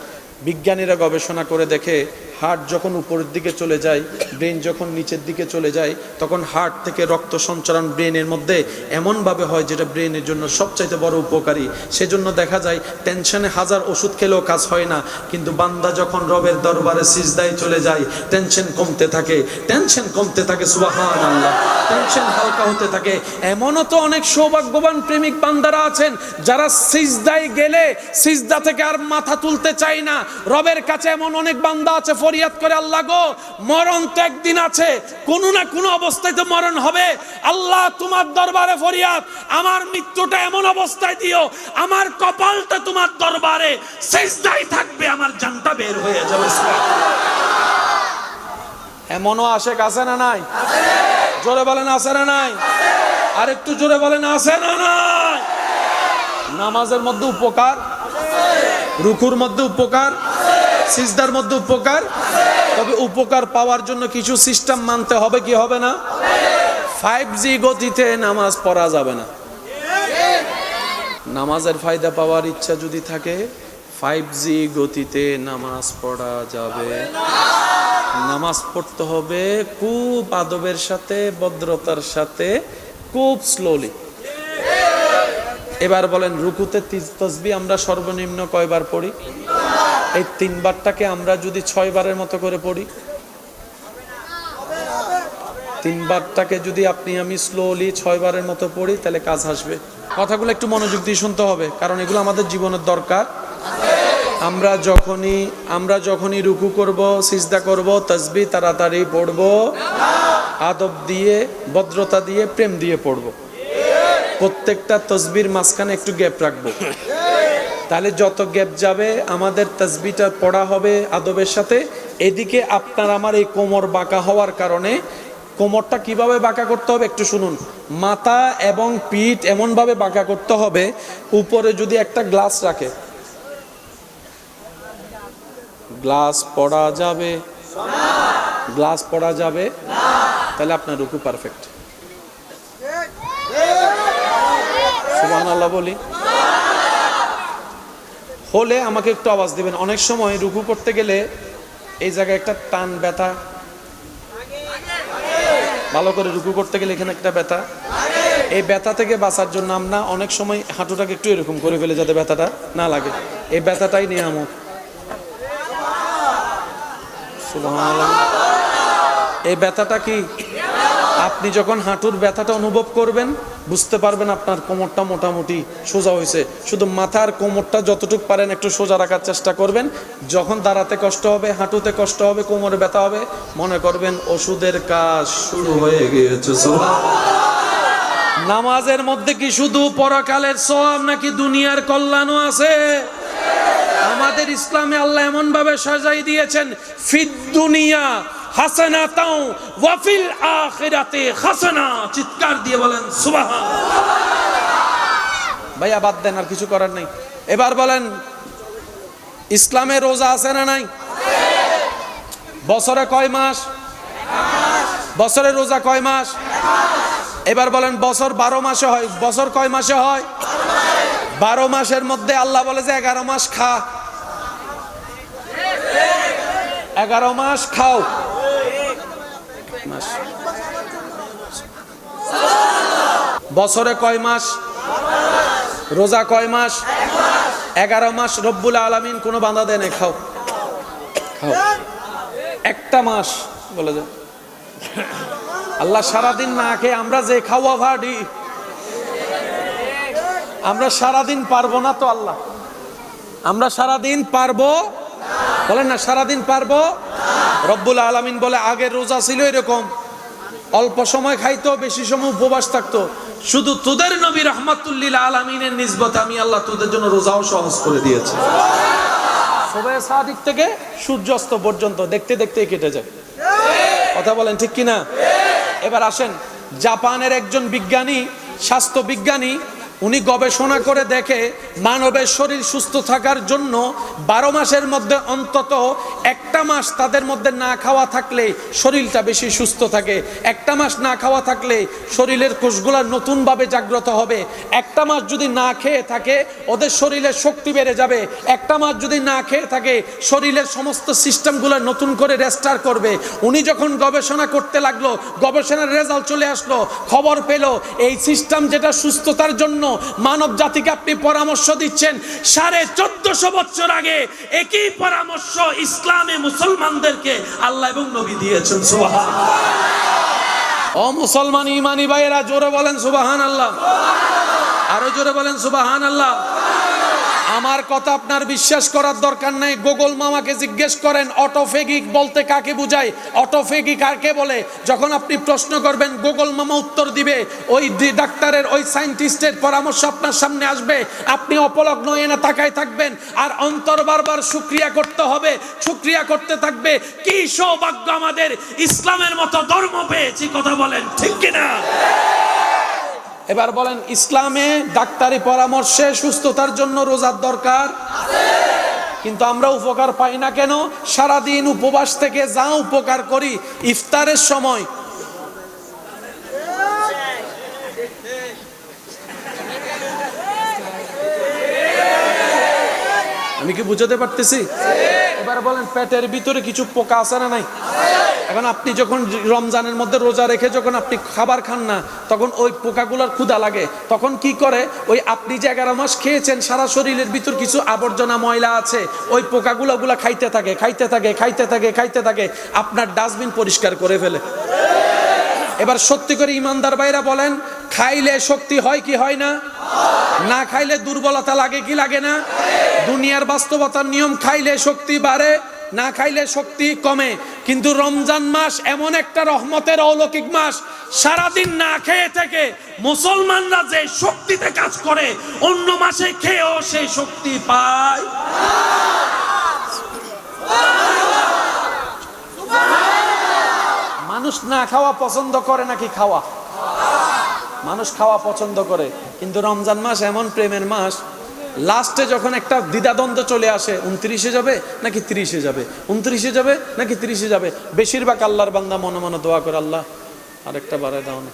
বিজ্ঞানীরা গবেষণা করে দেখে হার্ট যখন উপরের দিকে চলে যায়, ব্রেন যখন নিচের দিকে চলে যায়, তখন হার্ট থেকে রক্ত সঞ্চালন ব্রেনের মধ্যে এমনভাবে হয় যেটা ব্রেনের জন্য সবচাইতে বড় উপকারী। সেজন্য দেখা যায় টেনশনে 1000 ওষুধ খেলেও কাজ হয় না, কিন্তু বান্দা যখন রবের দরবারে সিজদায় চলে যায় টেনশন কমতে থাকে, টেনশন কমতে থাকে। সুবহানাল্লাহ। টেনশন হালকা হতে থাকে। এমনও তো অনেক সৌভাগ্যবান প্রেমিক বান্দারা আছেন যারা সিজদায় গেলে সিজদা থেকে আর মাথা তুলতে চায় না। রবের কাছে এমন অনেক বান্দা আছে ফরিয়াদ করে, আল্লাহ গো, মরণ তো একদিন আছে, কোনো না কোনো অবস্থায় তো মরণ হবে, আল্লাহ তোমার দরবারে ফরিয়াদ, আমার মৃত্যুটা এমন অবস্থায় দিও, আমার কপালটা তোমার দরবারে সিজদায় থাকবে, আমার জানটা বের হয়ে যাবে। এমনও আশেক আছে না নাই? জোরে বলেন আছে না নাই? আর একটু জোরে বলেন আছে না নাই? নামাজের মধ্যে উপকার রুকুর মধ্যে উপকার, সিজদার মধ্যে উপকার। তবে উপকার পাওয়ার জন্য কিছু সিস্টেম মানতে হবে কি হবে না? 5G গতিতে নামাজ পড়া যাবে না। নামাজের ফায়দা পাওয়ার ইচ্ছা যদি থাকে 5G গতিতে নামাজ পড়া যাবে। নামাজ পড়তে হবে খুব আদবের সাথে, ভদ্রতার সাথে, খুব স্লোলি। এবার বলেন, রুকুতে তাসবিহ আমরা সর্বনিম্ন কয়বার পড়ি? এই 3 বারটাকে আমরা যদি 6 বারের মতো করে পড়ি, 3 বারটাকে যদি আপনি আমি স্লোলি 6 বারের মতো পড়ি, তাহলে কাজ আসবে। কথাগুলো একটু মনোযোগ দিয়ে শুনতে হবে, কারণ এগুলো আমাদের জীবনের দরকার। আমরা যখনই রুকু করব, সিজদা করব, তাসবিহ তাড়াতাড়ি পড়ব, আদব দিয়ে, ভদ্রতা দিয়ে, প্রেম দিয়ে পড়ব। প্রত্যেকটা তাসবিহর মাঝখানে একটু গ্যাপ রাখবো। তাহলে যত গ্যাপ যাবে আমাদের তাসবিহটা পড়া হবে আদবের সাথে। এদিকে আপনার আমার এই কোমর বাঁকা হওয়ার কারণে, কোমরটা কিভাবে বাঁকা করতে হবে একটু শুনুন। মাথা এবং পিঠ এমন ভাবে বাঁকা করতে হবে, উপরে যদি একটা গ্লাস রাখে, গ্লাস পড়া যাবে, গ্লাস পড়া যাবে, তাহলে আপনার রুকু পারফেক্ট। সুবহানাল্লাহ বলি হলে আমাকে একটু আওয়াজ দিবেন। অনেক সময় রুকু করতে গেলে এই জায়গায় একটা টান, ব্যথা, ভালো করে রুকু করতে গেলে এখানে একটা ব্যথা। এই ব্যথা থেকে বাঁচার জন্য আমরা অনেক সময় হাঁটুটাকে একটু এরকম করে ফেলে যাতে ব্যথাটা না লাগে। এই ব্যথাটাই নিয়ামক। সুবহানাল্লাহ। এই ব্যথাটা কি? আপনি যখন হাঁটুর ব্যথাটা অনুভব করবেন, বুঝতে পারবেন আপনার কোমরটা মোটামুটি সোজা হয়েছে। শুধু মাথার কোমরটা যতটুকু পারেন একটু সোজা রাখার চেষ্টা করবেন। যখন দাঁড়াতে কষ্ট হবে, হাঁটুতে কষ্ট হবে, কোমরে ব্যথা হবে, মনে করবেন ওষুধের কাজ শুরু হয়ে গিয়েছে। নামাজের মধ্যে কি শুধু পরকালের সওয়াব নাকি দুনিয়ার কল্যাণও আছে? আমাদের ইসলামে আল্লাহ এমন ভাবে সাজাই দিয়েছেন, ফিদ দুনিয়া হাসানাতাও ওয়া ফিল আখিরাতি হাসানা। চিৎকার দিয়ে বলেন সুবহানাল্লাহ। ভাইয়া বাদ দেন, আর কিছু করার নেই। এবার বলেন, ইসলামে রোজা আছে না নাই? বছরে কয় মাস? বছরে রোজা কয় মাস? এবার বলেন, বছর 12 মাসে হয়। বছর কয় মাসে হয়? 12 মাসের মধ্যে আল্লাহ বলে যে 11 মাস খা, 11 মাস খাও। বছরে কয় মাস? রোজা কয় মাস? 11 মাস। রব্বুল আলামিন কোনো বাধা দেয় না, খাও খাও। একটা মাস বলে যায় আল্লাহ সারাদিন না খেয়ে আমরা যে খাওয়া ভাড়ি, আমরা সারাদিন পারবো না তো আল্লাহ? আমরা সারাদিন পারবো? বলেন না, সারাদিন পারবো? রব্বুল আলামিন বলে, আগের রোজা ছিল এরকম, অল্প সময় খাইতো, বেশি সময় উপবাস থাকতো। শুধু তোদের নবী রাহমাতুল্লিল আলামিনের নিসবতে আমি আল্লাহ তোদের জন্য রোজাও সহজ করে দিয়েছি। সুবহে সাদিক থেকে সূর্যাস্ত পর্যন্ত দেখতে দেখতে কেটে যায়। কথা বলেন ঠিক কিনা? এবার আসেন, জাপানের একজন বিজ্ঞানী, স্বাস্থ্য বিজ্ঞানী, উনি গবেষণা করে দেখে মানবের শরীর সুস্থ থাকার জন্য 12 মাসের মধ্যে অন্তত একটা মাস তাদের মধ্যে না খাওয়া থাকলে শরীরটা বেশি সুস্থ থাকে। একটা মাস না খাওয়া থাকলে শরীরের কোষগুলো নতুনভাবে জাগ্রত হবে। একটা মাস যদি না খেয়ে থাকে ওদের শরীরের শক্তি বেড়ে যাবে। একটা মাস যদি না খেয়ে থাকে শরীরের সমস্ত সিস্টেমগুলো নতুন করে রেস্টার করবে। উনি যখন গবেষণা করতে লাগলো, গবেষণার রেজাল্ট চলে আসলো, খবর পেল এই সিস্টেম যেটা সুস্থতার জন্য মানব জাতিকে আপনি পরামর্শ দিচ্ছেন, 1450 বছর আগে একই পরামর্শ ইসলামে মুসলমানদেরকে আল্লাহ এবং নবী দিয়েছেন। সুবহানাল্লাহ। ও মুসলমান ইমানি ভাইয়েরা, জোরে বলেন সুবহানাল্লাহ। আরো জোরে বলেন সুবহানাল্লাহ। আমার কথা আপনার বিশ্বাস করার দরকার নাই। গুগল মামাকে জিজ্ঞেস করেন অটোফেগিক বলতে কাকে বোঝায়, অটোফেগি কাকে বলে। যখন আপনি প্রশ্ন করবেন গুগল মামা উত্তর দিবে, ওই ডাক্তারের, ওই সায়েন্টিস্টের পরামর্শ আপনার সামনে আসবে। আপনি অপলগ্ন হয়ে না তাকায় থাকবেন, আর অন্তর বারবার শুকরিয়া করতে হবে, শুকরিয়া করতে থাকবে। কি সৌভাগ্য আমাদের ইসলামের মতো ধর্ম পেয়েছি। কথা বলেন ঠিক কিনা? এবার বলেন, ইসলামে ডাক্তারি পরামর্শে সুস্থতার জন্য রোজার দরকার আছে? কিন্তু আমরা উপকার পাই না কেন? সারাদিন উপবাস থেকে যা উপকার করি ইফতারের সময় আমি কি বুঝাতে পারতেছি? এবার বলেন, পেটের ভিতরে কিছু পোকা আছে না নাই? এখন আপনি যখন রমজানের মধ্যে রোজা রেখে যখন আপনি খাবার খান না, তখন ওই পোকাগুলোর ক্ষুধা লাগে। তখন কি করে, ওই আপনি যে 11 মাস খেয়েছেন সারা শরীরের ভিতর কিছু আবর্জনা ময়লা আছে, ওই পোকাগুলো খাইতে থাকে খাইতে থাকে খাইতে থাকে খাইতে থাকে, আপনার ডাস্টবিন পরিষ্কার করে ফেলে। এবার সত্যি করে ইমানদার ভাইরা বলেন, খাইলে শক্তি হয় কি হয় না? না খাইলে দুর্বলতা লাগে কি লাগে না? দুনিয়ার বাস্তবতার নিয়ম, খাইলে শক্তি বাড়ে, না খাইলে শক্তি কমে। কিন্তু রমজান মাস এমন একটা রহমতের অলৌকিক মাস, সারাদিন না খেয়ে থেকে মুসলমানরা যে শক্তিতে কাজ করে অন্য মাসে খেয়েও সেই শক্তি পায়। মানুষ না খাওয়া পছন্দ করে নাকি খাওয়া? মানুষ খাওয়া পছন্দ করে, কিন্তু রমজান মাস এমন প্রেমের মাস, লাস্টে যখন একটা দ্বিধাদ্বন্দ্ব চলে আসে, 29-এ যাবে নাকি 30-এ যাবে, 29-এ যাবে নাকি 30-এ যাবে, বেশিরভাগ আল্লাহর বান্দা মনে মনে দোয়া করে, আল্লাহ আরেকটা বাড়ায় দাও না।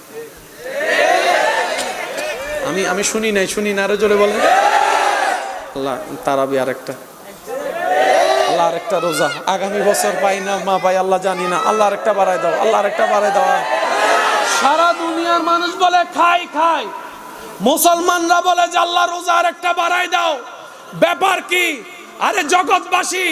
আমি শুনি না, আরো জোরে বলেন, আল্লাহ তারাবি আরেকটা, আল্লাহ আরেকটা রোজা আগামী বছর পাই না মা পাই আল্লাহ জানি না, আল্লাহ আরেকটা বাড়ায় দাও, আল্লাহ আরেকটা বাড়ায় দাও। সারা দুনিয়ার মানুষ বলে খাই খাই, মুসলমানরা বলে যে আল্লাহ রোজা আরেকটা বাড়ায় দাও। ব্যাপার কি? আরে জগৎবাসী,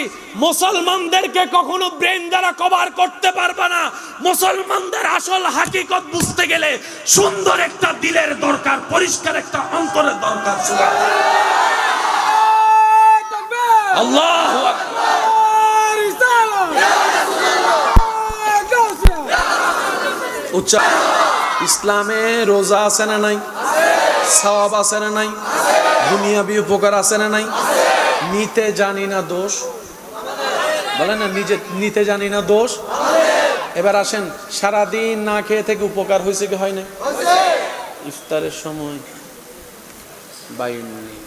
মুসলমানদেরকে কখনো ব্রেন দ্বারা কভার করতে পারবে না। মুসলমানদের আসল হাকিকত বুঝতে গেলে সুন্দর একটা দিলের দরকার, পরিষ্কার একটা অন্তরের দরকার। আল্লাহু আকবার। উচ্চা ইসলামে রোজা আছে না নাই? সওয়াব আছে না নাই? দুনিয়াবি উপকার আছে না নাই? নিতে জানি না দোষ, বলেন না, নিজে নিতে জানি না দোষ। এবার আসেন, সারাদিন না খেয়ে থেকে উপকার হয়েছে কি হয় না? ইফতারের সময় বাইনি,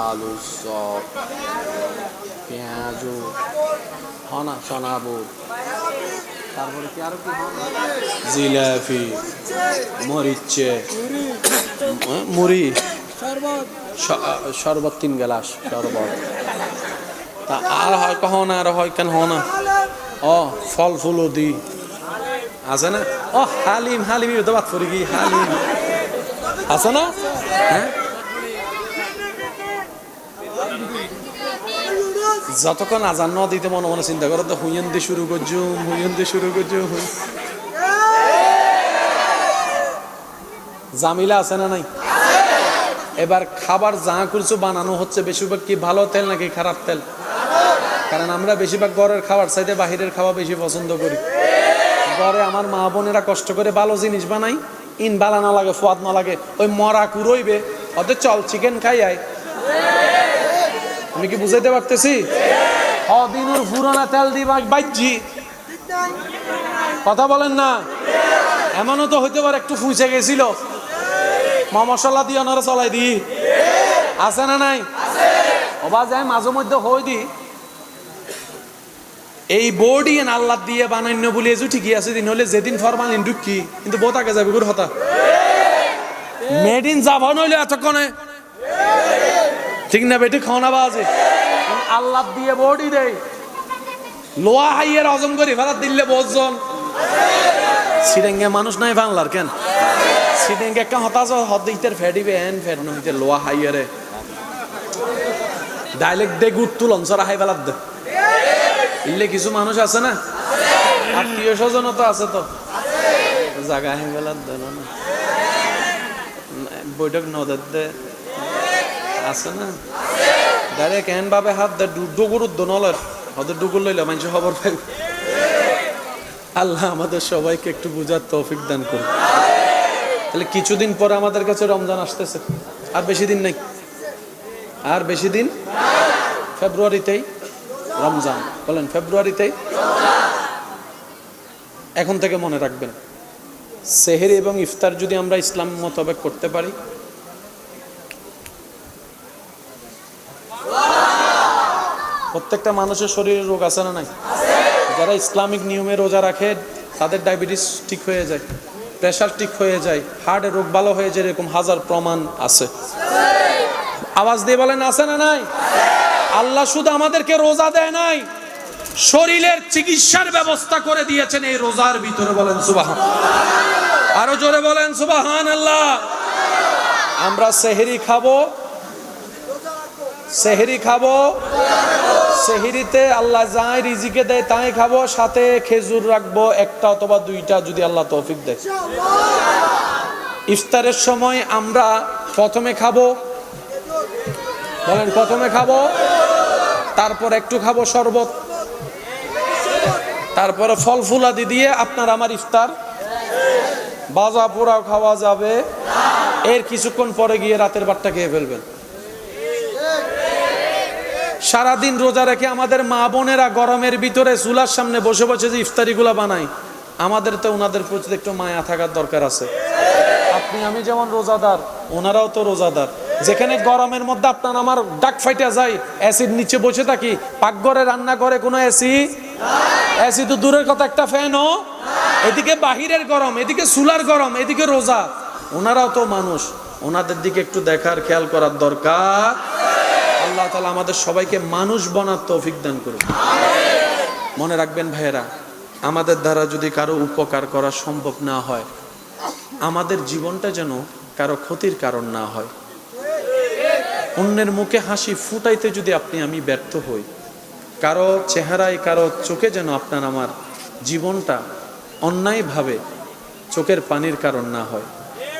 আলু চপ, পেঁয়াজ, হনা সোনাবুট, তারপরে কি আরো কি, জিলাপি, মরিচে, মুড়ি, শরবত 3 গ্লাস শরবত, তা আর হয় কখন, আর হয় কেন হনা, ও ফল ফুলও দি আছে না, ও হালিম, তো বাদ পড়ে গিয়ে হালিম আছে না? হ্যাঁ, যতক্ষণ আজান না দিতে মনে মনে চিন্তা করো তো, হুইয়েন দিয়ে শুরু করছুম। জামিলা আছে না নাই? এবার খাবার যা করছো বানানো হচ্ছে বেশিরভাগ কি ভালো তেল নাকি খারাপ তেল? কারণ আমরা বেশিরভাগ ঘরের খাবার চাইতে বাহিরের খাওয়া বেশি পছন্দ করি। ঘরে আমার মা বোনেরা কষ্ট করে ভালো জিনিস বানাই, ইন বালা না লাগে, সোয়াদ না লাগে, ওই মরা কুরইবে ওদের চল চিকেন খাই আয়। আমি কি বুঝাইতে পারতেছি? দিনুর পুরানা তেল দিবা বাইজি, কথা বলেন না। এমনও তো হইতে পারে একটু ফুঁচে গেছিল, মশলা দিয়ে ওনারা চলাই দি, আছে না নাই? অবা যায় মাঝে মধ্যে হই দি, এই বডি এন আল্লাহ দিয়ে বানান্য বলি এজু ঠিকই আছে, দিন হলে যেদিন ফরমালিন ঢুকি কিন্তু বোতাকে যাবে গুর হতা মেড ইন জাপান হইলে এতক্ষণে ঠিক না বেটি খাওয়া বাজে, আল্লাহ দিয়ে বডি দেয়, লোয়া হাইয়ের হজম করি ফেরাত দিলে বোঝন সিডেঙ্গে মানুষ নাই বাংলার কেন সিডেঙ্গে একটা হতাশ হদিতের ফেডিবে এন ফেড নহিতে লোয়া হাইয়ারে ডাইলেক্ট দে গুড তুলন সরা হাই ফেলাত দে ইলে কিছু মানুষ আছে না, আত্মীয় স্বজন তো আছে, তো জায়গা হাই ফেলাত দে না, বৈঠক নদের দে আছে না, ডাইরেক্ট এন ভাবে হাত দে ডুগুর উদ্দনলের ওদের ডুগুর লইলে মানুষ খবর পাই। আল্লাহ আমাদের সবাইকে একটু বুঝার তৌফিক দান করুন। তাহলে কিছুদিন পরে আমাদের কাছে রমজান আসতেছে, আর বেশি দিন নেই, আর বেশি দিন, ফেব্রুয়ারিতেই রমজান, বলেন ফেব্রুয়ারিতেই। এখন থেকে মনে রাখবেন, সেহরি এবং ইফতার যদি আমরা ইসলাম মোতাবেক করতে পারি, প্রত্যেকটা মানুষের শরীরে রোগ আছে না নাই? যারা ইসলামিক নিয়মে রোজা রাখে তাদের ডায়াবেটিস ঠিক হয়ে যায়, প্রেশার ঠিক হয়ে যায়, হার্টের রোগ ভালো হয়ে যায়, এরকম হাজার প্রমাণ আছে। আওয়াজ দিয়ে বলেন আছে না নাই? আল্লাহ শুধু আমাদেরকে রোজা দেয় নাই, শরীরের চিকিৎসার ব্যবস্থা করে দিয়েছেন এই রোজার ভিতরে। বলেন সুবহানাল্লাহ, আরো জোরে বলেন সুবহানাল্লাহ। আমরা সেহরি খাবো, সেহরিতে আল্লাহ যাই রিজিকে দেয় তাই খাবো, সাথে খেজুর রাখবো একটা অথবা দুইটা যদি আল্লাহ তৌফিক দেয়। ইফতারের সময় আমরা প্রথমে খাবো, বলেন প্রথমে খাবো, তারপর একটু খাবো শরবত, তারপরে ফল ফুলাদি দিয়ে আপনার আমার ইফতার। বাজা পোড়াও খাওয়া যাবে, এর কিছুক্ষণ পরে গিয়ে রাতের ভাতটা খেয়ে ফেলবেন। সারাদিন রোজা রেখে আমাদের মা বোনেরা গরমের ভিতরে চুলার সামনে বসে বসে যে ইফতারিগুলা বানাই, আমাদের তো ওনাদের প্রতি একটু মায়া থাকার দরকার আছে। আপনি আমি যেমন রোজাদার, ওনারাও তো রোজাদার। যেখানে গরমের মধ্যে আপনার আমার ডাক ফাইটা যায়, অ্যাসিড নিচে বসে থাকি, পাকঘরে রান্না করে কোনো এসি তো দূরের কথা, একটা ফ্যানও, এদিকে বাহিরের গরম, এদিকে চুলার গরম, এদিকে রোজা। ওনারাও তো মানুষ, ওনাদের দিকে একটু দেখার খেয়াল করার দরকার। আল্লাহ তাআলা আমাদের সবাইকে মানুষ বানার তৌফিক দান করুন। মনে রাখবেন ভাইয়েরা, আমাদের দ্বারা যদি কারো উপকার করা সম্ভব না হয়, আমাদের জীবনটা যেন কারো ক্ষতির কারণ না হয়। অন্যের মুখে হাসি ফুটাইতে যদি আপনি আমি ব্যর্থ হই, কারো চেহারায় কারো চোখে যেন আপনার আমার জীবনটা অন্যায়ভাবে চোখের পানির কারণ না হয়।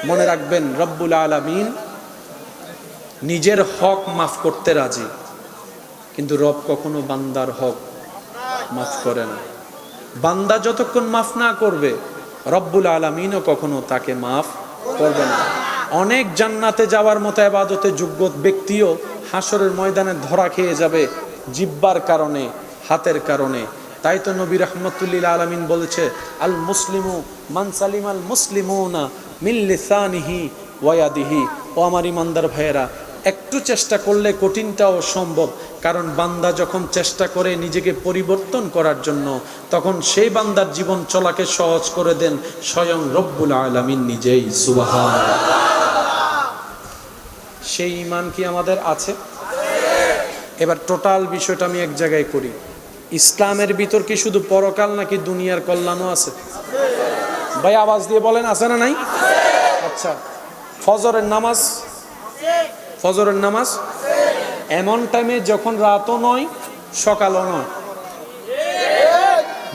মনে রাখবেন, রব্বুল আলামিন নিজের হক মাফ করতে রাজি, কিন্তু রব কখনো বান্দার হক মাফ করে না। বান্দা যতক্ষণ মাফ না করবে, রব্বুল আলামিনও কখনো তাকে মাফ করবে না। অনেক জান্নাতে যাওয়ার মতো ইবাদতে যোগ্য ব্যক্তিও হাসরের ময়দানে ধরা খেয়ে যাবে জিব্বার কারণে, হাতের কারণে। তাই তো নবী রাহমাতুল্লিল আলামিন বলেছে, আল মুসলিমু মান সালিমাল মুসলিমুনা মিন লিসানিহি ওয়া ইয়াদিহি। ও আমার ইমানদার ভাইয়েরা, একটু চেষ্টা করলে কঠিনটাও সম্ভব। কারণ বান্দা যখন চেষ্টা করে নিজেকে পরিবর্তন করার জন্য, তখন সেই বান্দার জীবন চলাকে সহজ করে দেন স্বয়ং রব্বুল আলামিন নিজেই। সুবহানাল্লাহ। সেই ঈমান কি আমাদের আছে? এবার টোটাল বিষয়টা আমি এক জায়গায় করি। ইসলামের ভিতর কি শুধু পরকাল নাকি দুনিয়ার কল্যাণও আছে? ভাই আওয়াজ দিয়ে বলেন, আছে না নাই? আচ্ছা, ফজরের নামাজ এমন টাইমে যখন রাতও নয় সকালও নয়,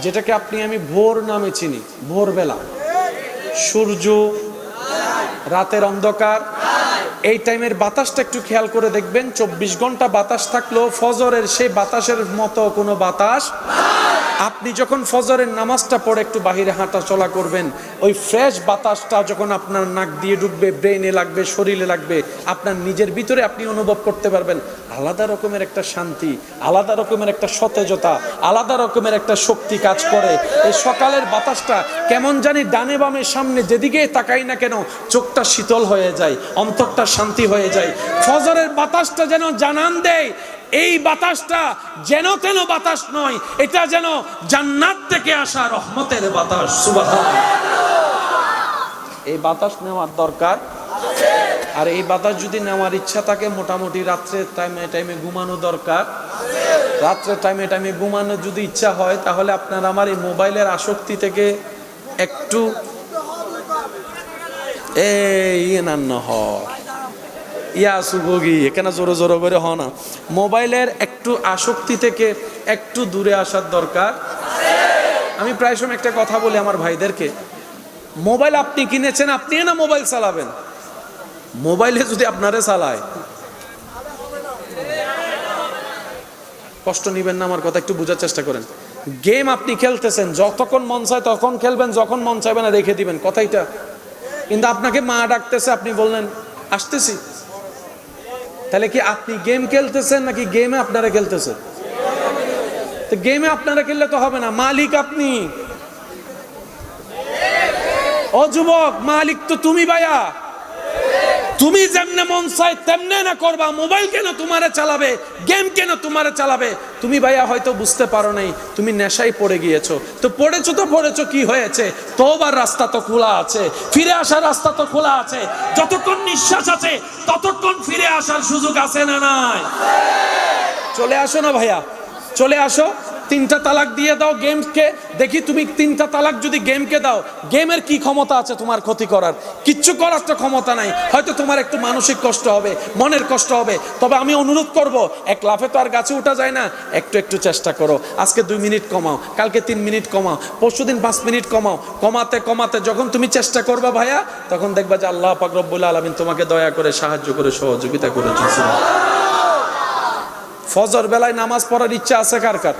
যেটাকে আপনি আমি ভোর নামে চিনি, ভোরবেলা, সূর্য, রাতের অন্ধকার, এই টাইমের বাতাসটা একটু খেয়াল করে দেখবেন। 24 ঘন্টা বাতাস থাকলেও ফজরের সেই বাতাসের মতো কোনো বাতাস। আপনি যখন ফজরের নামাজটা পড়ে একটু বাহিরে হাঁটা চলা করবেন, ওই ফ্রেশ বাতাসটা যখন আপনার নাক দিয়ে ঢুকবে, ব্রেনে লাগবে, শরীরে লাগবে, আপনার নিজের ভিতরে আপনি অনুভব করতে পারবেন আলাদা রকমের একটা শান্তি, আলাদা রকমের একটা সতেজতা, আলাদা রকমের একটা শক্তি কাজ করে। এই সকালের বাতাসটা কেমন জানি ডানে বামে সামনে যেদিকে তাকাই না কেন চোখটা শীতল হয়ে যায়, অন্তরটা শান্তি হয়ে যায়। ফজরের বাতাসটা যেন জানান দেয় এই বাতাসটা যেন তেন বাতাস নয়, এটা যেন জান্নাত থেকে আসা রহমতের বাতাস। সুবহানাল্লাহ। এই বাতাস নেওয়ার দরকার। আর এই বাতাস যদি নেওয়ার ইচ্ছা থাকে, মোটামুটি রাত্রে টাইমে ঘুমানো দরকার। রাত্রে টাইমে ঘুমানো যদি ইচ্ছা হয়, তাহলে আপনার আমার এই মোবাইলের আসক্তি থেকে একটু এখানে জোরে জোরে করে হয় না, মোবাইলের একটু আসক্তি থেকে একটু দূরে আসার দরকার। আমি প্রায় সময় একটা কথা বলি আমার ভাইদেরকে, মোবাইল আপনি কিনেছেন, আপনি না মোবাইল চালাবেন। মোবাইলে যদি আপনারে চালায়, কষ্ট নিবেন না, আমার কথা একটু বোঝার চেষ্টা করেন। গেম আপনি খেলতেছেন, যতক্ষণ মন চায় তখন খেলবেন, যখন মন চাইবে না রেখে দিবেন, কথাইটা। কিন্তু আপনাকে মা ডাকতেছে, আপনি বললেন আসতেছি, তাহলে কি আপনি গেম খেলতেছেন নাকি গেমে আপনারা খেলতেছেন? তো গেমে আপনারা খেললে তো হবে না, মালিক আপনি। ও যুবক, মালিক তো তুমি ভাইয়া। তুমি যেমনে মন চাই তেমনে না করবা। মোবাইল কেন তোমারে চালাবে, গেম কেন তোমারে চালাবে? তুমি ভাইয়া হয়তো বুঝতে পারো নাই, তুমি নেশায় পড়ে গিয়েছো। তো পড়েছো কি হয়েছে? তওবার রাস্তা তো খোলা আছে, ফিরে আসার রাস্তা তো খোলা আছে। যতক্ষণ নিঃশ্বাস আছে ততক্ষণ ফিরে আসার সুযোগ আছে না নাই? চলে আসো না ভাইয়া, চলে আসো। 3টা তালাক দিয়ে দাও গেমকে। দেখি তুমি 3টা তালাক যদি গেমকে দাও, গেমের কি ক্ষমতা আছে তোমার ক্ষতি করার? কিচ্ছু করার তো ক্ষমতা নাই। হয়তো তোমার একটু মানসিক কষ্ট হবে, মনের কষ্ট হবে। তবে আমি অনুরোধ করব, এক লাফে তো আর গাছে উঠা যায় না। একটু চেষ্টা করো। আজকে 2 মিনিট কমাও, কালকে 3 মিনিট কমাও, পরশুদিন 5 মিনিট কমাও। কমাতে যখন তুমি চেষ্টা করবা ভাইয়া, তখন দেখবা যে আল্লাহ পাক রব্বুল আলামিন তোমাকে দয়া করে সাহায্য করে সহযোগিতা করেছে। ফজর বেলায় নামাজ পড়ার ইচ্ছা আছে কার কার?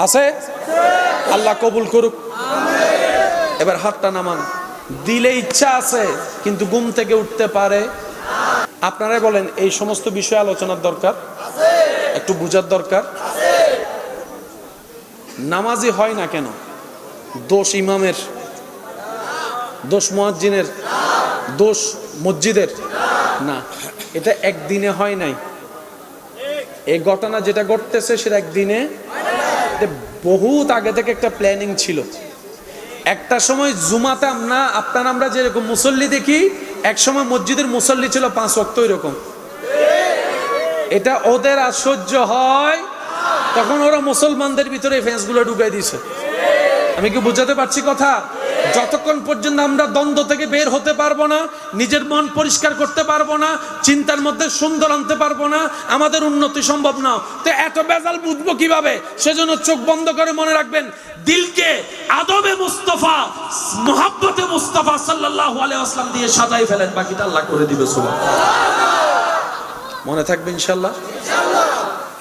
আছে? আল্লাহ কবুল করুক। এবার হাতটা নামান। দিলে ইচ্ছা আছে কিন্তু ঘুম থেকে উঠতে পারে। আপনারাই বলেন, এই সমস্ত বিষয় আলোচনার দরকার, একটু বুঝার দরকার। নামাজি হয় না কেন? দোষ ইমামের, দোষ মুয়াজ্জিনের, দোষ মসজিদের না। এটা একদিনে হয় নাই। এই ঘটনা যেটা ঘটতেছে সেটা একদিনে, বহুত আগে থেকে একটা প্ল্যানিং ছিল। একটা সময় জুমাতে আমরা যেরকম মুসল্লি দেখি, এক সময় মসজিদের মুসল্লি ছিল 5 ওয়াক্ত এরকম। এটা ওদের আশ্চর্য হয়, তখন ওরা মুসলমানদের ভিতরে ফেন্সগুলো ঢুকাই দিছে। আমি কি বুঝাতে পারছি কথা? যতক্ষণ পর্যন্ত আমরা দ্বন্দ্ব থেকে বের হতে পারবো না, নিজের মন পরিষ্কার করতে পারবো না, চিন্তার মধ্যে সুন্দর আনতে পারবো না, আমাদের উন্নতি সম্ভব না। তো এত বেজাল বুঝবো কিভাবে? সেজন্য চোখ বন্ধ করে মনে রাখবেন, দিলকে আদবে মুস্তাফা, মুহাব্বতে মুস্তাফা সাল্লাল্লাহু আলাইহি ওয়াসাল্লাম দিয়ে সাজাই ফেলেন, বাকিটা আল্লাহ করে দিবে। সুবহানাল্লাহ। মনে থাকবে ইনশাআল্লাহ।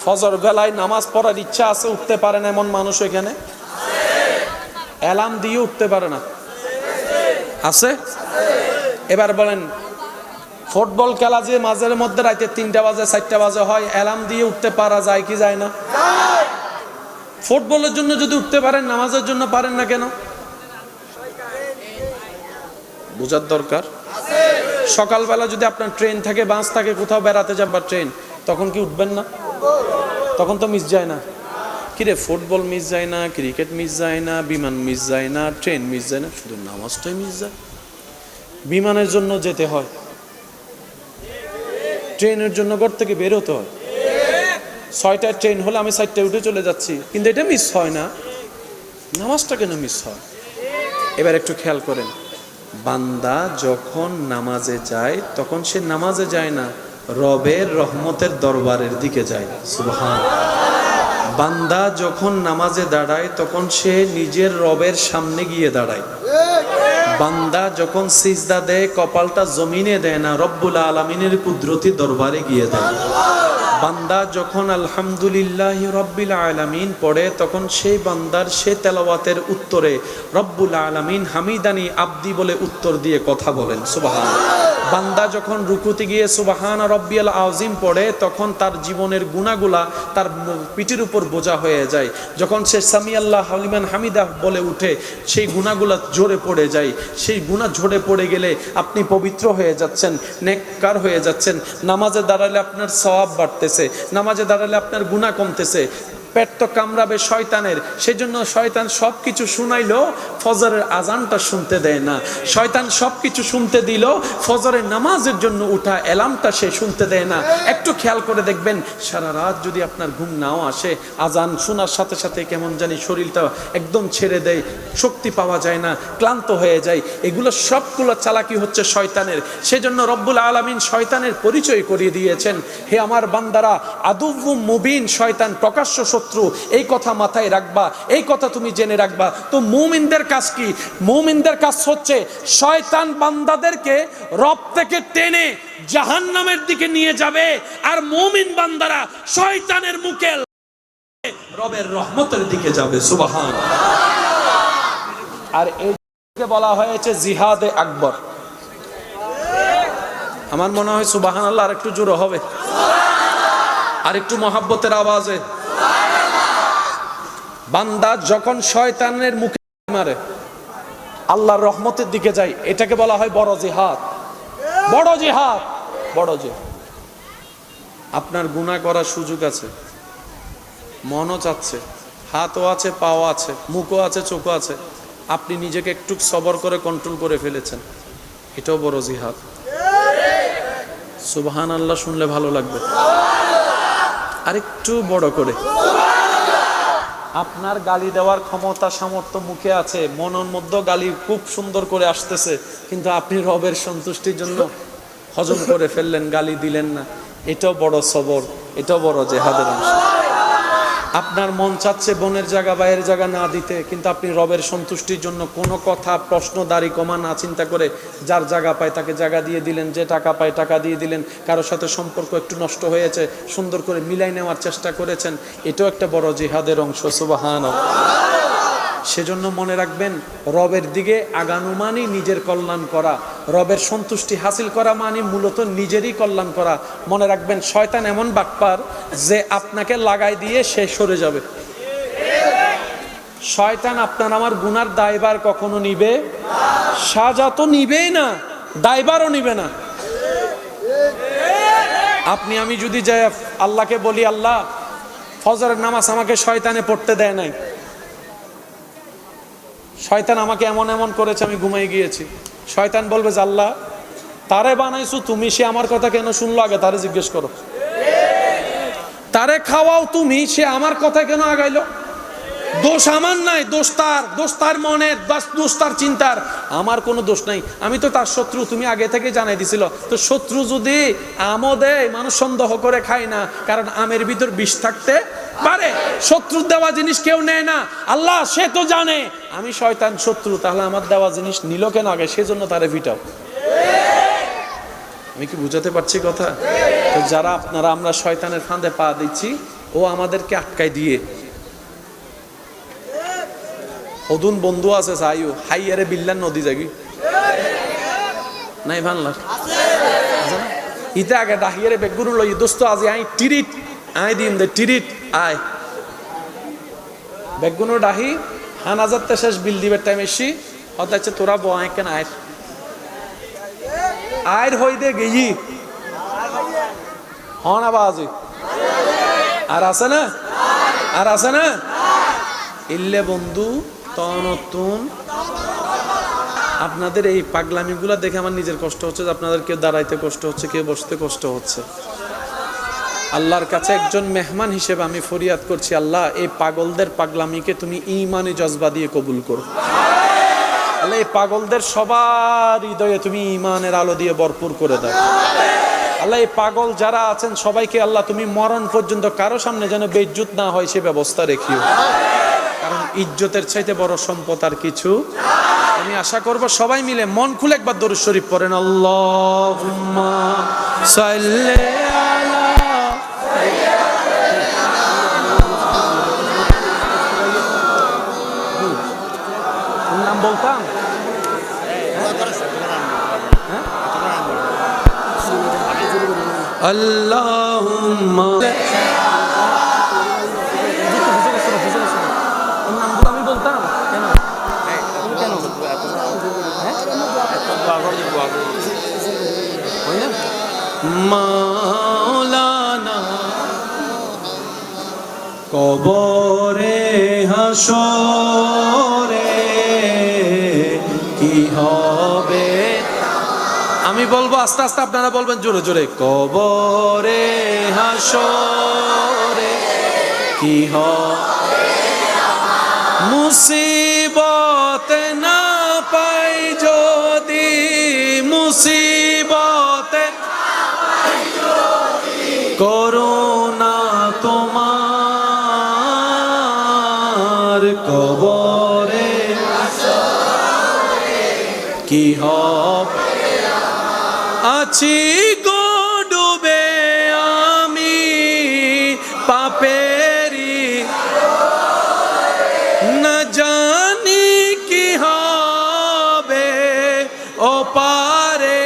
ফজর বেলায় নামাজ পড়ার ইচ্ছা আছে, উঠতে পারে না এমন মানুষ এখানে? অ্যালার্ম দিয়ে উঠতে পারে না? আছে? এবার বলেন, ফুটবল খেলা যে মাঝের মধ্যে রাতে 3টা বাজে 4টা বাজে হয়, অ্যালার্ম দিয়ে উঠতে পারা যায় কি যায় না? ফুটবলের জন্য যদি উঠতে পারেন, নামাজের জন্য পারেন না কেন? বুঝার দরকার। সকালবেলা যদি আপনার ট্রেন থাকে, বাস থাকে, কোথাও বেড়াতে যাবার ট্রেন, তখন কি উঠবেন না? তখন তো মিস যায় না। কিরে, ফুটবল মিস যায় না, ক্রিকেট মিস যায় না, বিমান মিস যায় না, ট্রেন মিস যায় না, শুধু নামাজটাই মিস যায়। বিমানের জন্য যেতে হয়, ট্রেনের জন্য ঘর থেকে বের হতে হয়। 6টায় ট্রেন হলে আমি 4টায় উঠে চলে যাচ্ছি, কিন্তু এটা মিস হয় না। নামাজটা কেন মিস হয়? এবার একটু খেয়াল করেন, বান্দা যখন নামাজে যায়, তখন সে নামাজে যায় না, রবের রহমতের দরবারের দিকে যায়। সুবহানাল্লাহ। বান্দা যখন নামাজে দাঁড়ায়, তখন সে নিজের রবের সামনে গিয়ে দাঁড়ায়। বান্দা যখন সিজদা দেয়, কপালটা জমিনে দেয় না, রব্বুল আলামিনের কুদরতি দরবারে গিয়ে দেয়। বান্দা যখন আলহামদুলিল্লাহি রব্বিল আলামিন পড়ে, তখন সেই বান্দার সে তেলাওয়াতের উত্তরে রব্বুল আলামিন হামিদানি আব্দি বলে উত্তর দিয়ে কথা বলেন। সুবহানাল্লাহ। বান্দা যখন রুকুতে গিয়ে সুবহানা রব্বিয়াল আযীম পড়ে, তখন তার জীবনের গুনাহগুলা তার পিঠের উপর বোঝা হয়ে যায়। যখন সে সামি আল্লাহ লিমান হামিদা বলে উঠে, সেই গুনাহগুলা ঝরে পড়ে যায়। সেই গুনাহ ঝরে পড়ে গেলে আপনি পবিত্র হয়ে যাচ্ছেন, নেককার হয়ে যাচ্ছেন। নামাজে দাঁড়ালে আপনার সওয়াব বাড়তেছে, নামাজে দাঁড়ালে আপনার গুনাহ কমতেছে। পেট তো কামড়াবে শয়তানের, সেজন্য শয়তান সবকিছু শুনাইলো, ফজরের আজানটা শুনতে দেয় না। শয়তান সবকিছু শুনতে দিল, ফজরের নামাজের জন্য উঠা অ্যালার্মটা সে শুনতে দেয় না। একটু খেয়াল করে দেখবেন, সারা রাত যদি আপনার ঘুম নাও আসে, আজান শোনার সাথে সাথে কেমন জানি শরীরটা একদম ছেড়ে দেয়, শক্তি পাওয়া যায় না, ক্লান্ত হয়ে যায়। এগুলো সবগুলো চালাকি হচ্ছে শয়তানের। সেজন্য রব্বুল আলামিন শয়তানের পরিচয় করিয়ে দিয়েছেন, হে আমার বান্দারা, আদুউম মুবিন, শয়তান প্রকাশ্য শত্রু। এই কথা মাথায় রাখবা, এই কথা তুমি জেনে রাখবা। তো মুমিনদের কাজ কি? মুমিনদের কাজ হচ্ছে শয়তান বান্দাদেরকে রব থেকে টেনে জাহান্নামের দিকে নিয়ে যাবে, আর মুমিন বান্দারা শয়তানের মুখে রবের রহমতের দিকে যাবে। সুবহানাল্লাহ। আর এইকে বলা হয়েছে জিহাদে আকবর। আমার মনে হয় সুবহানাল্লাহ আর একটু জোরে হবে, আর একটু মহাব্বতের আওয়াজে। বান্দা যখন শয়তানের মুখে মারে, আল্লাহর রহমতের দিকে যায়, এটাকে বলা হয় বড় জিহাদ। বড় জিহাদ, বড় জিহাদ। আপনার গুনাহ করার সুযোগ আছে, মনও চাচ্ছে, হাতও আছে, পাও আছে, মুখও আছে, চোখও আছে, আপনি নিজেকে একটু সবর করে কন্ট্রোল করে ফেলেছেন, এটাও বড় জিহাদ। সুবহানাল্লাহ শুনলে ভালো লাগবে। আরেকটু বড় করে, আপনার গালি দেওয়ার ক্ষমতা সামর্থ্য মুখে আছে, মনের মধ্যে গালি খুব সুন্দর করে আসতেছে, কিন্তু আপনি রবের সন্তুষ্টির জন্য হজম করে ফেললেন, গালি দিলেন না, এটাও বড় সবর, এটাও বড় জিহাদের অংশ। আপনার মন চাচ্ছে বোনের জায়গা ভাইয়ের জায়গা না দিতে, কিন্তু আপনি রবের সন্তুষ্টির জন্য কোনো কথা প্রশ্ন দাড়ি কমা না চিন্তা করে যার জায়গা পায় তাকে জায়গা দিয়ে দিলেন, যে টাকা পায় টাকা দিয়ে দিলেন, কারোর সাথে সম্পর্ক একটু নষ্ট হয়েছে সুন্দর করে মিলাই নেওয়ার চেষ্টা করেছেন, এটাও একটা বড় জিহাদের অংশ। সুবহানাল্লাহ। সেজন্য মনে রাখবেন, রবের দিকে আগানো মানে নিজের কল্যাণ করা, রবের সন্তুষ্টি হাসিল করা মানে মূলত নিজেরই কল্যাণ করা। মনে রাখবেন, শয়তান এমন বাটপার যে আপনাকে লাগাই দিয়ে সে সরে যাবে। শয়তান আপনার আমার গুনার দায়ভার কখনো নিবে, সাজা তো নিবেই না, দায়ভারও নিবে না। আপনি আমি যদি যাই আল্লাহকে বলি, আল্লাহ ফজরের নামাজ আমাকে শয়তানে পড়তে দেয় নাই, শয়তান আমাকে এমন এমন করেছে, আমি ঘুমাই গিয়েছি, শয়তান বলবে যে আল্লাহ তারে বানাইছো তুমি, সে আমার কথা কেন শুনলো, আগে তারে জিজ্ঞেস করো। তারে খাওয়াও তুমি, সে আমার কথা কেন আগাইলো? দোষ আমার নাই, দোষ তার মনের, দোষ তার চিন্তার, আমার কোনো দোষ নাই, আমি তো তার শত্রু, তুমি আগে থেকে জানাই দিছিল। তো শত্রু যদি আমও দেয়, মানুষ সন্দেহ করে খায় না, কারণ আমের ভিতর বিষ থাকতে পারে। শত্রুর দেওয়া জিনিস কেউ নেয় না, আল্লাহ সে তো জানে আমি শয়তান শত্রু, তাহলে আমার দেওয়া জিনিস নিল কেন আগে, সেজন্য তারে ভিটাও। আমি কি বুঝাতে পারছি কথা? তো যারা আপনারা আমরা শয়তানের ফাঁদে পা দিচ্ছি, ও আমাদেরকে আটকাই দিয়ে, অদুন বন্ধু আছে সাইও হাইয়ারে বিল্লান নদী জাগি নাই ভানলা ইতে আগে ডাহিয়ারে বেগুরু লই দোস্ত আজি আই টিরিট আই দিন দে টিরিট আয় বেগুনো ডাহি হানাজারতে শেষ বিল দিবের টাইম এসি হতাচ্ছে তোরা বয় কেন আয় আয়ের হই দে গেই হন আবাজি আর আছে না, আর আছে না ইল্লে বন্ধু তনতুন। আপনাদের এই পাগলামিগুলা দেখে আমার নিজের কষ্ট হচ্ছে, আপনাদের কেউ দাঁড়াইতে কষ্ট হচ্ছে, কেউ বসতে কষ্ট হচ্ছে। আল্লাহর কাছে একজন মেহমান হিসেবে আমি ফরিয়াদ করছি, আল্লাহ এই পাগলদের পাগলামিকে তুমি ঈমানি জজবা দিয়ে কবুল করো। আল্লাহ এই পাগলদের সবার হৃদয়ে তুমি ঈমানের আলো দিয়ে ভরপুর করে দাও। আল্লাহ এই পাগল যারা আছেন সবাইকে আল্লাহ তুমি মরণ পর্যন্ত কারো সামনে যেন বেইজ্জত না হয় সে ব্যবস্থা রেখিও, কারণ ইজ্জতের চাইতে বড় সম্পদ আর কিছু। আমি আশা করব সবাই মিলে মন খুলে একবার দরুদ শরীফ পড়েন, আল্লাহুম্মা সাল্লি আলা নাম বলতাম আল্লাহুম্মা নামগুলো আমি বলতাম কেন কেন মাওলানা কবরে হাসরে কি হবে, আমি বলবো আস্তে আস্তে আপনারা বলবেন জোরে জোরে, কবরে হাসরে কি হবে, মুসিবতে না পাই যদি, মুসিবতে করুণা তোমার, কবরে কি হবে, আছি গো ডুবে আমি পাপেরি, না জানি কি হবে ও পারে,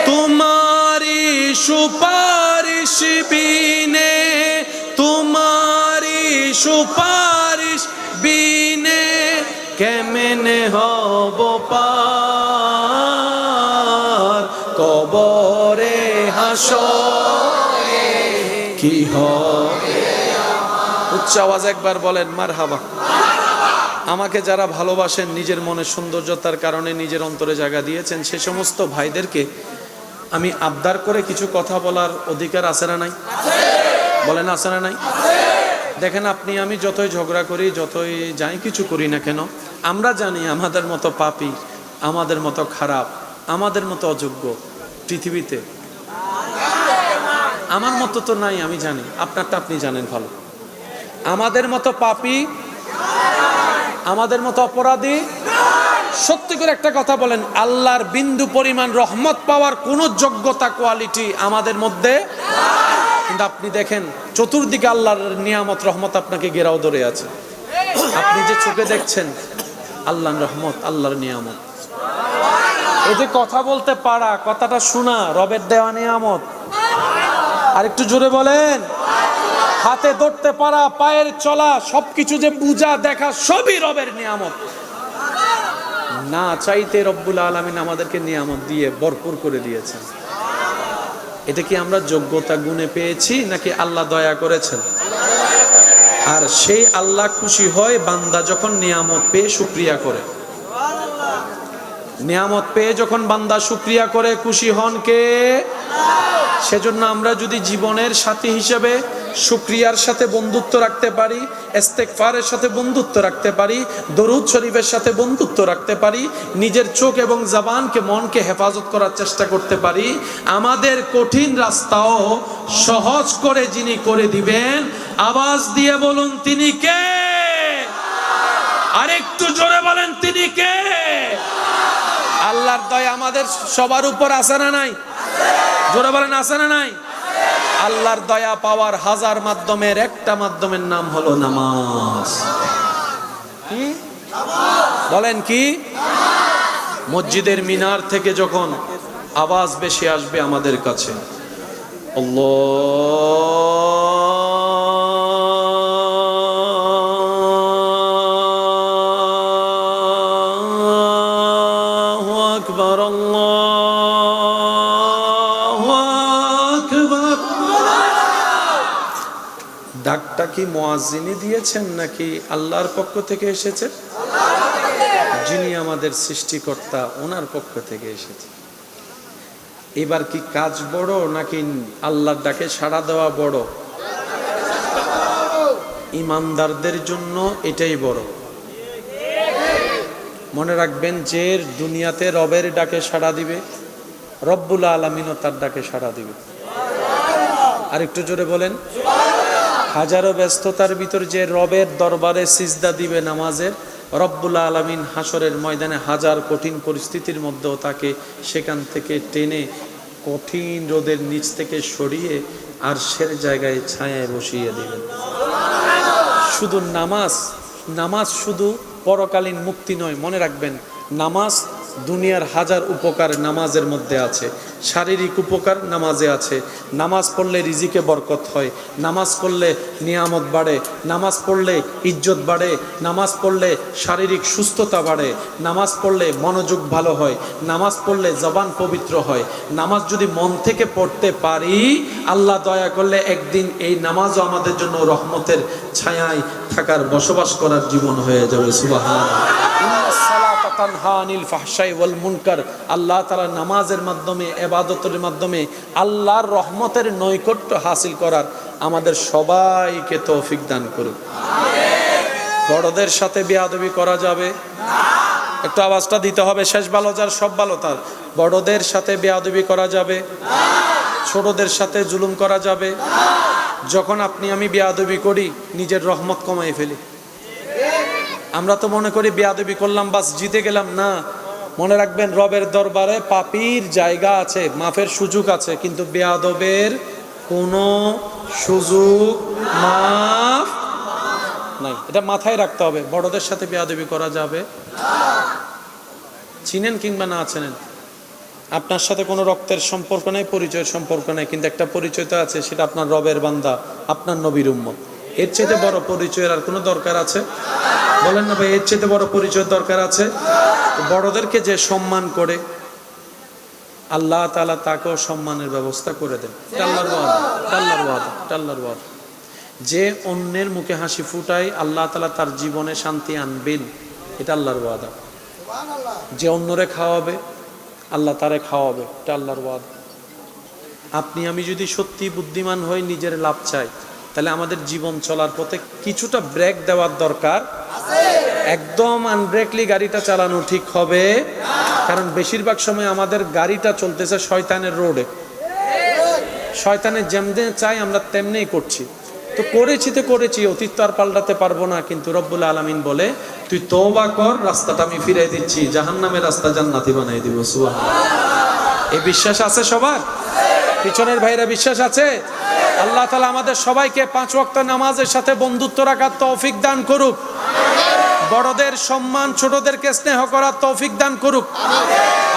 তোমারি সুপারিশ বিনে, তোমারি সুপারিশ বিনে কেমনে হব পার, কবরে হাসরে কি হবে। উচ্চ আওয়াজ একবার বলেন মারহাবা। আমাকে যারা ভালোবাসেন, নিজের মনের সৌন্দর্যতার কারণে নিজের অন্তরে জায়গা দিয়েছেন, সে সমস্ত ভাইদেরকে আমি আবদার করে কিছু কথা বলার অধিকার আছে না নাই? বলেন আছে না নাই? দেখেন, আপনি আমি যতই ঝগড়া করি, যতই যাই কিছু করি না কেন, আমরা জানি আমাদের মতো পাপী, আমাদের মতো খারাপ, আমাদের মতো অযোগ্য পৃথিবীতে আমার মতো তো নাই। আমি জানি, আপনারটা আপনি জানেন ভালো। আমাদের মতো পাপী, আমাদের মতো অপরাধী, সত্যি করে একটা কথা বলেন, আল্লাহর বিন্দু পরিমাণ রহমত পাওয়ার কোন যোগ্যতা, কোয়ালিটি আমাদের মধ্যে। কিন্তু আপনি দেখেন চতুর্দিকে আল্লাহর নিয়ামত রহমত আপনাকে ঘেরাও ধরে আছে। আপনি যে চোখে দেখছেন আল্লাহর রহমত, আল্লাহর নিয়ামত। এই যে কথা বলতে পারা, কথাটা শোনা, রবের দেওয়া নিয়ামত। আর একটু জোরে বলেন। হাতে ধরতে পারা, পায়ের চলা, সবকিছু যে বুঝা দেখা, সবই রবের নিয়ামত। না চাইতে রব্বুল আলামিন আমাদেরকে নিয়ামত দিয়ে ভরপুর করে দিয়েছেন। এটা কি আমরা যোগ্যতা গুণে পেয়েছি নাকি আল্লাহ দয়া করেছেন? আর সেই আল্লাহ খুশি হয় বান্দা যখন নিয়ামত পেয়ে শুকরিয়া করে। নিয়ামত পেয়ে যখন বান্দা শুকরিয়া করে, খুশি হন কে? সেজন্য আমরা যদি জীবনের সাথী হিসেবে শুকরিয়ার সাথে বন্ধুত্ব রাখতে পারি, ইস্তেগফারের সাথে বন্ধুত্ব রাখতে পারি, দরুদ শরীফের সাথে বন্ধুত্ব রাখতে পারি, নিজের চোখ এবং জবানকে, মনকে হেফাজত করার চেষ্টা করতে পারি, আমাদের কঠিন রাস্তাও সহজ করে যিনি করে দিবেন, আওয়াজ দিয়ে বলুন তিনি কে? আরেকটু জোরে বলেন তিনি কে? আল্লাহর দয়া আমাদের সবার উপর আছে না নাই? জোরে বলেন আছে না নাই? আল্লাহর দয়া পাওয়ার হাজার মাধ্যমের একটা মাধ্যমের নাম হলো নামাজ। কি বলেন? কি? মসজিদের মিনার থেকে যখন আওয়াজ বেশি আসবে আমাদের কাছে, আল্লাহু আকবার, আল্লাহু আকবার। ডাকটা কি মুয়াজ্জিনই দিয়েছেন নাকি আল্লাহর পক্ষ থেকে এসেছে? যিনি আমাদের সৃষ্টিকর্তা, ওনার পক্ষ থেকে এসেছে। এবার কি কাজ বড় নাকি আল্লাহর ডাকে সাড়া দেওয়া বড়? ইমানদারদের জন্য এটাই বড়। মনে রাখবেন, যে দুনিয়াতে রবের ডাকে সাড়া দিবে, রব্বুল আলামিনও তার ডাকে সাড়া দিবে। আর একটু জোরে বলেন। হাজারো ব্যস্ততার ভিতর যে রবের দরবারে সিজদা দিবে নামাজের, রব্বুল আলামিন হাসরের ময়দানে হাজার কঠিন পরিস্থিতির মধ্যেও তাকে সেখান থেকে টেনে কঠিন রোদের নিচ থেকে সরিয়ে আরশের জায়গায় ছায়ায় বসিয়ে দিবেন। শুধু নামাজ শুধু পরকালীন মুক্তি নয়, মনে রাখবেন, নামাজ দুনিয়ার হাজার উপকার নামাজের মধ্যে আছে। শারীরিক উপকার নামাজে আছে। নামাজ পড়লে রিজিকে বরকত হয়, নামাজ পড়লে নিয়ামত বাড়ে, নামাজ পড়লে ইজ্জত বাড়ে, নামাজ পড়লে শারীরিক সুস্থতা বাড়ে, নামাজ পড়লে মনোযোগ ভালো হয়, নামাজ পড়লে জবান পবিত্র হয়। নামাজ যদি মন থেকে পড়তে পারি, আল্লাহ দয়া করলে একদিন এই নামাজও আমাদের জন্য রহমতের ছায়ায় থাকার, বসবাস করার জীবন হয়ে যাবে। সুবহানাল্লাহ। আল্লাহ তাআলা নামাজের মাধ্যমে, ইবাদতের মাধ্যমে আল্লাহর রহমতের নৈকট্য হাসিল করার আমাদের সবাইকে তৌফিক দান করুন। বড়দের সাথে বেয়াদবি করা যাবে? একটু আওয়াজটা দিতে হবে। শেষ ভালো যার সব ভালো তার। বড়দের সাথে বেয়াদবি করা যাবে? ছোটদের সাথে জুলুম করা যাবে? যখন আপনি আমি বেয়াদবি করি, নিজের রহমত কমাই ফেলি। আমরা তো মনে করি বেয়াদবি করলাম বাস জিতে গেলাম। না, মনে রাখবেন, রবের দরবারে পাপীর জায়গা আছে, মাফের সুযোগ আছে, কিন্তু বেয়াদবের কোনো সুযোগ মাফ নাই। এটা মাথায় রাখতে হবে। বড়দের সাথে বেয়াদবি করা যাবে? চিনেন কিংবা না চেনেন, আপনার সাথে কোনো রক্তের সম্পর্ক নেই, পরিচয়ের সম্পর্ক নেই, কিন্তু একটা পরিচয় তো আছে, সেটা আপনার রবের বান্দা, আপনার নবীর উম্মত। এর চাইতে বড় পরিচয়ের আর কোনো দরকার আছে? বলেন না ভাই, এর চাইতে বড় পরিচয়ের দরকার আছে? বড়দেরকে যে সম্মান করে, আল্লাহ তাআলা তাকেও সম্মানের ব্যবস্থা করে দেন। এটা আল্লাহর ওয়াদা, এটা আল্লাহর ওয়াদা, এটা আল্লাহর ওয়াদা। যে অন্যের মুখে হাসি ফুটায় আল্লাহ তাআলা তার জীবনে শান্তি আনবেন, এটা আল্লাহর ওয়াদা। যে অন্যরে খাওয়াবে আল্লাহ তারে খাওয়াবে, এটা আল্লাহর ওয়াদা। আপনি আমি যদি সত্যি বুদ্ধিমান হই, নিজের লাভ চাই, তাহলে আমাদের জীবন চলার পথে কিছুটা ব্রেক দেওয়ার দরকার। একদম আনব্রেকলি গাড়িটা চালানো ঠিক হবে, কারণ বেশিরভাগ সময় আমাদের গাড়িটা চলতেছে শয়তানের রোডে। শয়তানের যেমনি চাই আমরা তেমনিই করছি। তো করেছি, অতীত তো আর পাল্টাতে পারবো না, কিন্তু রব্বুল আলামিন বলে তুই তওবা কর, রাস্তাটা আমি ফিরাই দিচ্ছি, জাহান্নামের রাস্তা জান্নাতি বানাই দিব। সুবহানাল্লাহ। এই বিশ্বাস আছে সবার? পিছনের ভাইরা বিশ্বাস আছে? আল্লাহ তাআলা আমাদের সবাইকে 5 ওয়াক্ত নামাজের সাথে বন্ধুত্ব রাখার তৌফিক দান করুক। বড়দের সম্মান, ছোটদেরকে স্নেহ করার তৌফিক দান করুক।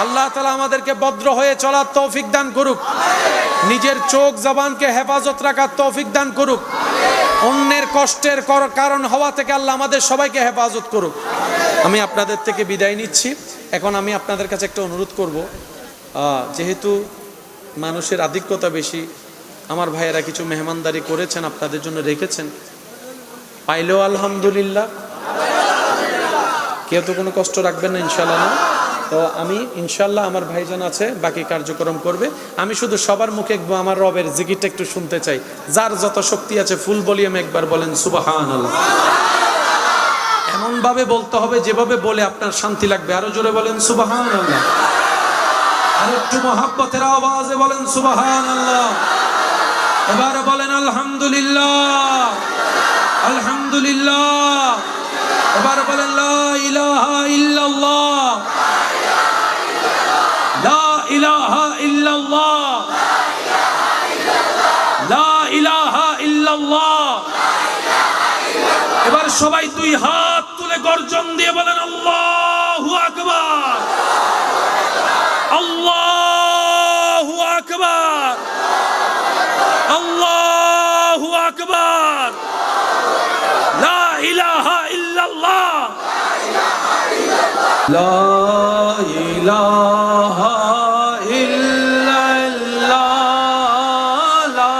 আল্লাহ তাআলা আমাদেরকে ভদ্র হয়ে চলার তৌফিক দান করুক। নিজের চোখ জবানকে হেফাজত রাখার তৌফিক দান করুক। অন্যের কষ্টের কারণ হওয়া থেকে আল্লাহ আমাদের সবাইকে হেফাজত করুক। আমি আপনাদের থেকে বিদায় নিচ্ছি। এখন আমি আপনাদের কাছে একটা অনুরোধ করব, যেহেতু মানুষের আধিক্যতা বেশি, আমার ভাইয়েরা কিছু মেহমানদারি করেছেন, আপনাদের জন্য রেখেছেন, পাইলেও আলহামদুলিল্লাহ, কেউ তো কোনো কষ্ট রাখবেন না ইনশাল্লাহ না। তো আমি ইনশাল্লাহ, আমার ভাইজান আছে বাকি কার্যক্রম করবে, আমি শুধু সবার মুখে আমার রবের জিকিরটা একটু শুনতে চাই। যার যত শক্তি আছে ফুল ভলিউমে একবার বলেন সুবহানাল্লাহ। এমন ভাবে বলতে হবে যেভাবে বলে আপনার শান্তি লাগবে। আরো জোরে বলেন সুবহানাল্লাহ। আর একটু মহাব্বতের আওয়াজে বলেন সুবহানাল্লাহ। এবার বলেন আলহামদুলিল্লাহ, আলহামদুলিল্লাহ। এবার বলেন লা ইলাহা ইল্লাল্লাহ, লা ইলাহা ইল্লাল্লাহ, লা ইলাহা ইল্লাল্লাহ। এবার সবাই 2 হাত তুলে গর্জন দিয়ে বলেন আল্লাহু আকবার, আল্লাহু আকবার, আল্লাহু আকবার, লা ইলাহা ইল্লাল্লাহ, লা ইলাহা ইল্লাল্লাহ, লা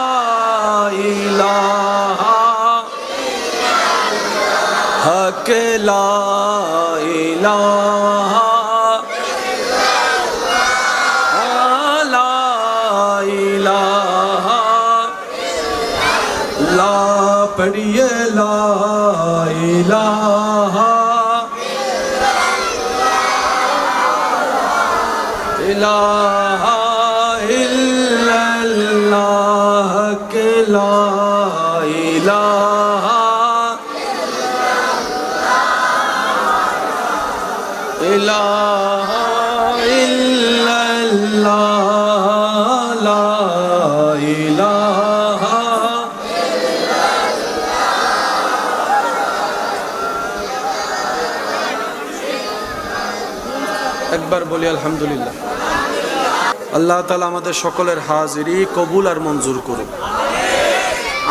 ইলাহা হক, লা ইলাহা पढ़िए ला इलाहा इलाहा इल्लल्लाह के ला इलाहा इलाहा इल्लल्लाह ला इलाहा। একবার বলি আলহামদুলিল্লাহ। আল্লাহ তাআলা আমাদের সকলের হাজিরি কবুল আর মঞ্জুর করুক।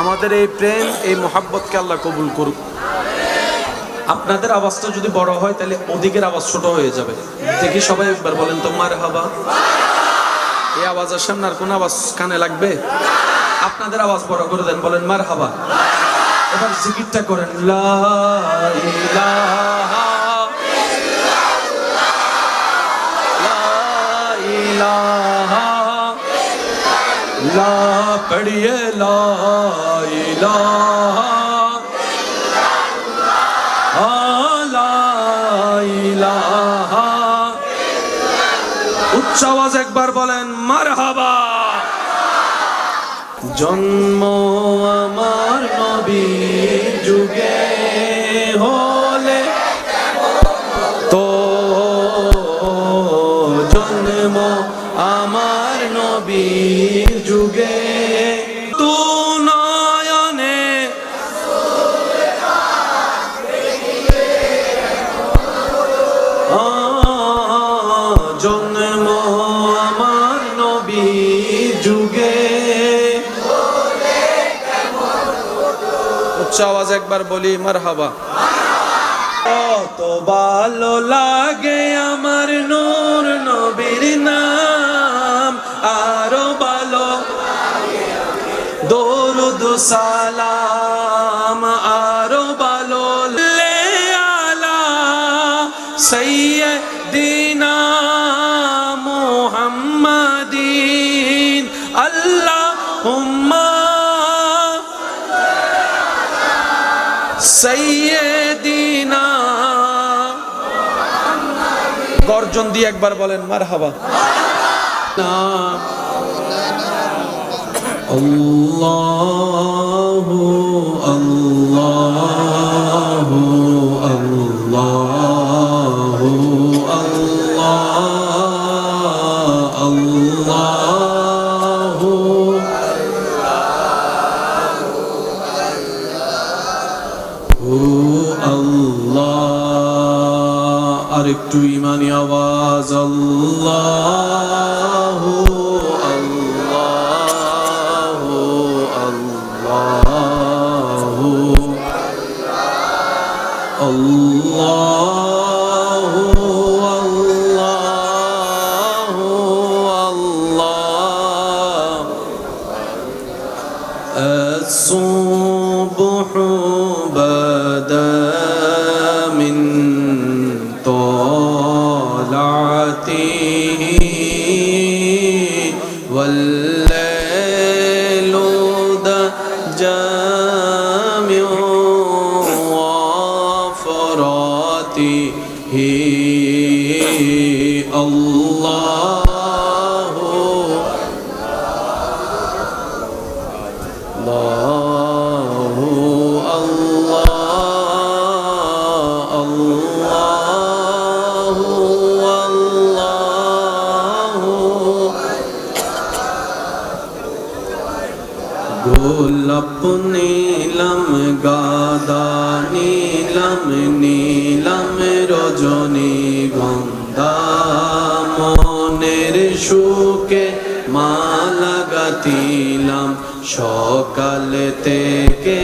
আমাদের এই প্রেম, এই মোহাব্বতকে আল্লাহ কবুল করুক। আপনাদের আওয়াজটা যদি বড় হয় তাহলে ওদিকের আওয়াজ ছোট হয়ে যাবে। দেখি সবাই একবার বলেন তো মারহাবা। এই আওয়াজের সামনে আর কোন আওয়াজ কানে লাগবে? আপনাদের আওয়াজ বড় করে দেন, বলেন মারহাবা। এবার জিকিরটা করেন লা ইলাহা ला पढ़िए ला इलाहा ला इलाहा। उच्च आवाज एक बार बोलें मरहबा। जन्म आमार नबीर जुगे होले तो जन्म आमार नबीर जुगे तू नयने जन्म आमार नबीर जुगे। उच्च आवाज एक बार बोली मरहबा। तो भालो लागे आमार नूर नबीर नाम সালাম আরো ভালো লে আলা সাইয়্যিদিনা মুহাম্মাদিন আল্লাহুম্মা সাইয়্যিদিনা। গর্জন দিয়ে একবার বলেন মারহাবা। আল্লাহু আল্লাহু আল্লাহু আল্লাহু আল্লাহ। আরেকটু ইমানি আওয়াজ আল্লাহু আল্লাহু আল্লাহু আল্লাহু আল্লাহু আল্লাহ। الصبح بدا من طلعته والليل دجى من وفراته الله الله الله الله الله। গোলাপ নীলম গাদা নীলম নীলম রজনী গন্ধা মনের সুখে মালা গাঁথিলাম সকাল থেকে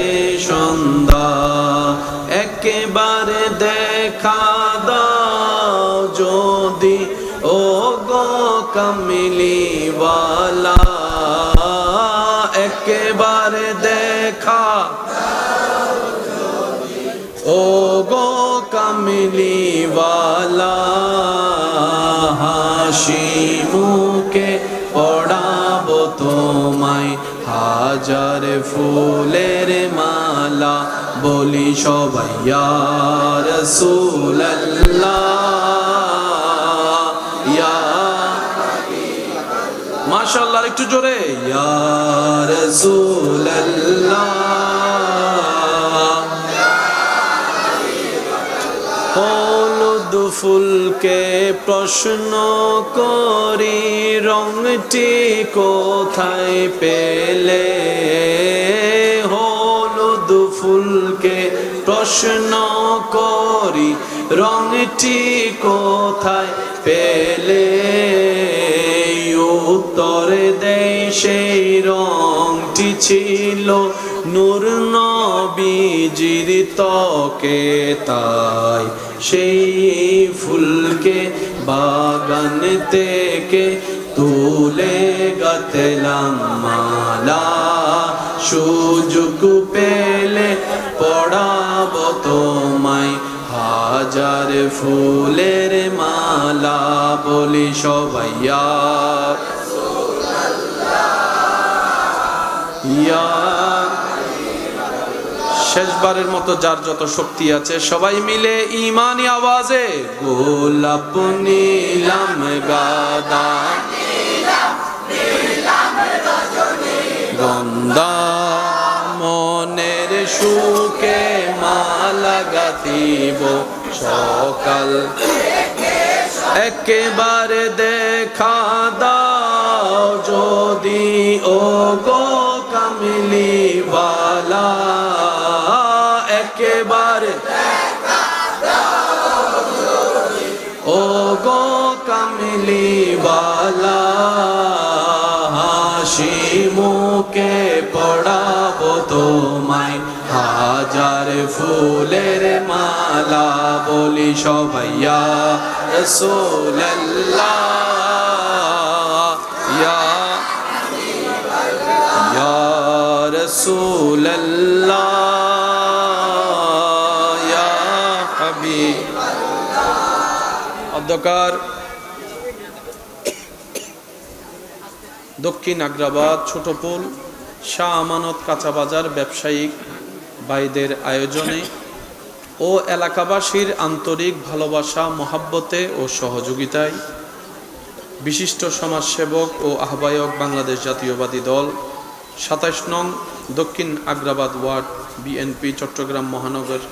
সন্ধ্যা। একেবারে দেখা দাও যদি ও গো কামলিওয়ালা, একেবারে দেখা ও গো কামলিওয়ালা। হাসি মুখে পড়াবো তোমায় হাজার ফুলের মালা, বলি সবাই ইয়া রাসূলুল্লাহ ইয়া। মাশাআল্লাহ একটু জোরে ইয়া রাসূলুল্লাহ। হলুদ ফুলকে প্রশ্ন করি রংটি কোথায় পেলে, হলুদ ফুলকে প্রশ্ন করি রংটি কোথায় পেলে, উত্তর দেয় সেই রংটি ছিল নূর নবীজির ত্বকে, তাই সেই ফুলকে বাগান থেকে তুলে গাঁথলাম মালা। সুযোগ পেলে পড়াবো তোমায় হাজার ফুলের মালা, বলি সবাই ইয়া ইয়া। শেষবারের মতো যার যত শক্তি আছে সবাই মিলে ইমানি আওয়াজে গোলাপ নীলম গাদা গন্ধা মনের সুখে মালা গাঁথিব সকাল। একেবারে দেখা দাও যদি ও গো কামলিওয়ালা, একেবারে ও গো কামলিওয়ালা। হাসি মুখে পড়াবো তোমায় হাজার ফুলের মালা, বলি সবাই ইয়া রাসূলুল্লাহ ইয়া ইয়া রাসূল। রাসূলাল্লাহ ইয়া হাবিবাল্লাহ। অধ্যকার দক্ষিণ আগ্রাবাদ ছোটপুল শাহ আমানত কাঁচা বাজার ব্যবসায়িক ভাইদের আয়োজনে ও এলাকাবাসীর আন্তরিক ভালোবাসা মহাব্বতে ও সহযোগিতায় বিশিষ্ট সমাজসেবক ও আহ্বায়ক বাংলাদেশ জাতীয়বাদী দল ২৭ নং দক্ষিণ আগ্রাবাদ ওয়ার্ড বিএনপি চট্টগ্রাম মহানগর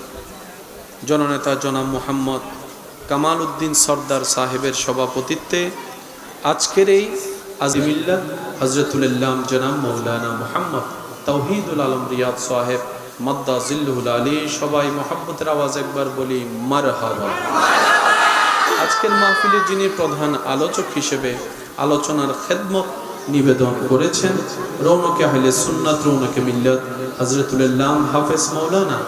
জননেতা জনাব মোহাম্মদ কামাল উদ্দিন সরদার সাহেবের সভাপতিত্বে আজকের এই আজিমিল্লাহ হযরতুল ইসলাম জনাব মাওলানা মুহাম্মদ তাওহীদুল আলম রিয়াদ সাহেব মাদ্দা জিল্লুহুল আলী, সবাই মহব্বতের আওয়াজ একবার বলি মারহাবা। আজকের মাহফিলে যিনি প্রধান আলোচক হিসেবে আলোচনার খেদমত নিবেদন করেছেন রৌনকে আহলে সুন্নাত রৌনকে মিল্লাত হযরতুল ইসলাম হাফেজ মাওলানা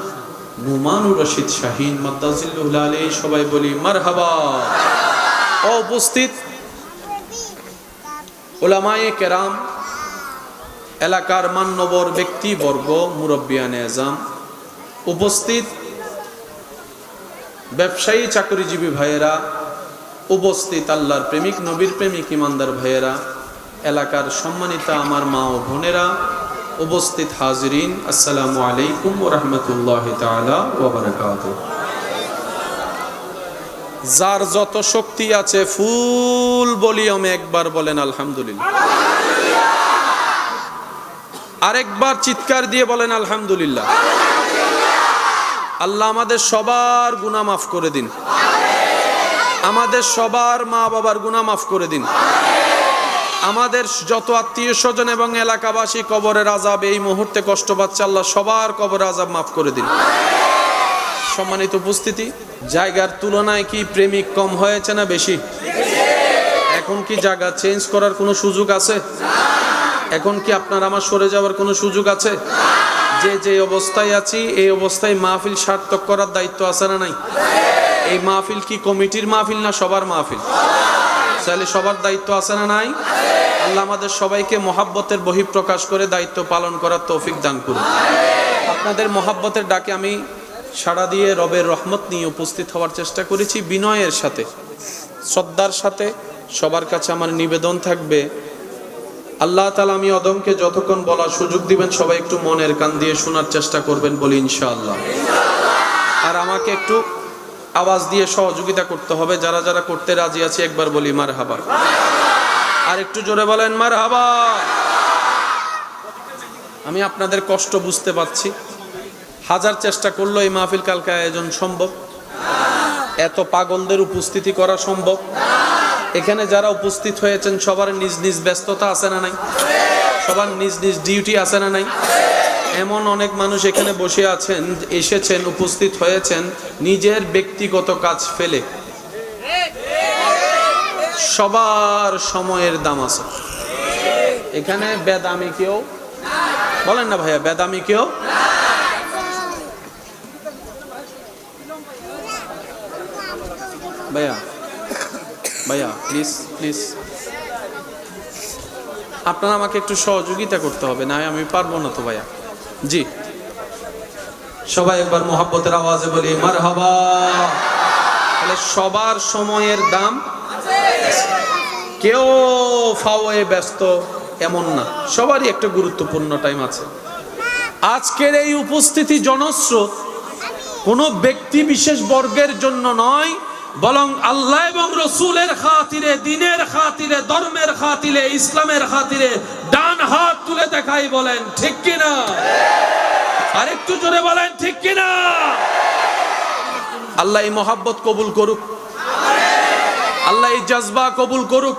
নুমানুর রশিদ শাহীন মাদ্দা জিল্লুহুল আলী, সবাই বলি মারহাবা। উপস্থিত উলামায়ে কেরাম, এলাকার মান্যবর ব্যক্তিবর্গ, মুরব্বিয়ানে আজম, উপস্থিত ব্যবসায়ী চাকরিজীবী ভাইয়েরা, উপস্থিত আল্লাহর প্রেমিক নবীর প্রেমিক ইমানদার ভাইয়েরা, এলাকার সম্মানিতা আমার মা ও বোনেরা, উপস্থিত হাজিরিন, আসসালামু আলাইকুম ওয়া রাহমাতুল্লাহি তাআলা ওয়া বারাকাতুহু। যার যত শক্তি আছে ফুল ভলিউমে একবার বলেন আলহামদুলিল্লাহ, আরেকবার চিৎকার দিয়ে বলেন আলহামদুলিল্লাহ। আল্লাহ আমাদের সবার গুনাহ মাফ করে দিন, আমাদের সবার মা বাবার গুনাহ মাফ করে দিন, আমাদের যত আত্মীয় স্বজন এবং এলাকাবাসী কবরের আযাব এই মুহূর্তে কষ্ট পাচ্ছে আল্লাহ সবার কবরের আযাব মাফ করে দিন। সম্মানিত উপস্থিতি, জায়গার তুলনায় কি প্রেমিক কম হয়েছে না বেশি? এখন কি জায়গা চেঞ্জ করার কোনো সুযোগ আছে? এখন কি আপনার আমার সরে যাওয়ার কোনো সুযোগ আছে? যে অবস্থায় আছি এই অবস্থায় মাহফিল সার্থক করার দায়িত্ব আছে না নাই? এই মাহফিল কি কমিটির মাহফিল না সবার মাহফিল? তাহলে সবার দায়িত্ব আছে না নাই? আল্লাহ আমাদের সবাইকে মহাব্বতের বহিঃপ্রকাশ করে দায়িত্ব পালন করার তৌফিক দান করুন। আপনাদের মহাব্বতের ডাকে আমি সাড়া দিয়ে রবের রহমত নিয়ে উপস্থিত হওয়ার চেষ্টা করেছি বিনয়ের সাথে, শ্রদ্ধার সাথে। সবার কাছে আমার নিবেদন থাকবে, আল্লাহ তাআলা আমি অদমকে যতক্ষণ বলার সুযোগ দিবেন সবাই একটু মনের কান দিয়ে শোনার চেষ্টা করবেন, বলি ইনশাআল্লাহ। আর আমাকে একটু আওয়াজ দিয়ে সহযোগিতা করতে হবে, যারা যারা করতে রাজি আছে একবার বলি মারহাবা। আর একটু জোরে বলেন মারহাবা। আমি আপনাদের কষ্ট বুঝতে পারছি, হাজার চেষ্টা করলো এই মাহফিল কালকে আয়োজন সম্ভব, এত পাগলদের উপস্থিতি করা সম্ভব? এখানে যারা উপস্থিত হয়েছেন সবার নিজ নিজ ব্যস্ততা আছে না নাই? সবার নিজ নিজ ডিউটি আছে না নাই? এমন অনেক মানুষ এখানে বসে আছেন, এসেছেন, উপস্থিত হয়েছেন নিজের ব্যক্তিগত কাজ ফেলে। সবার সময়ের দাম আছে এখানে, বেদামি কেউ বলেন না ভাইয়া, বেদামি কেউ। ভাইয়া ভাইয়া প্লিজ প্লিজ আপনারা আমাকে একটু সহযোগিতা করতে হবে, না আমি পারবো না তো ভাইয়া। জি, সবাই একবার মোহাব্বতের আওয়াজে বলি মারহাবা। তাহলে সবার সময়ের দাম, কেউ ফাওয়ে ব্যস্ত এমন না, সবারই একটা গুরুত্বপূর্ণ টাইম আছে। আজকের এই উপস্থিতি জনস্রোত কোনো ব্যক্তি বিশেষ বর্গের জন্য নয়, বরং আল্লাহ এবং রসুলের খাতিরে, দিনের খাতিরে, ধর্মের খাতিরে, ইসলামের খাতিরে ডান হাত তুলে দেখাই, বলেন ঠিক কিনা? আর একটু জোরে বলেন ঠিক কিনা? আল্লাহ এই মহাব্বত কবুল করুক, আল্লাহ এই জজবা কবুল করুক।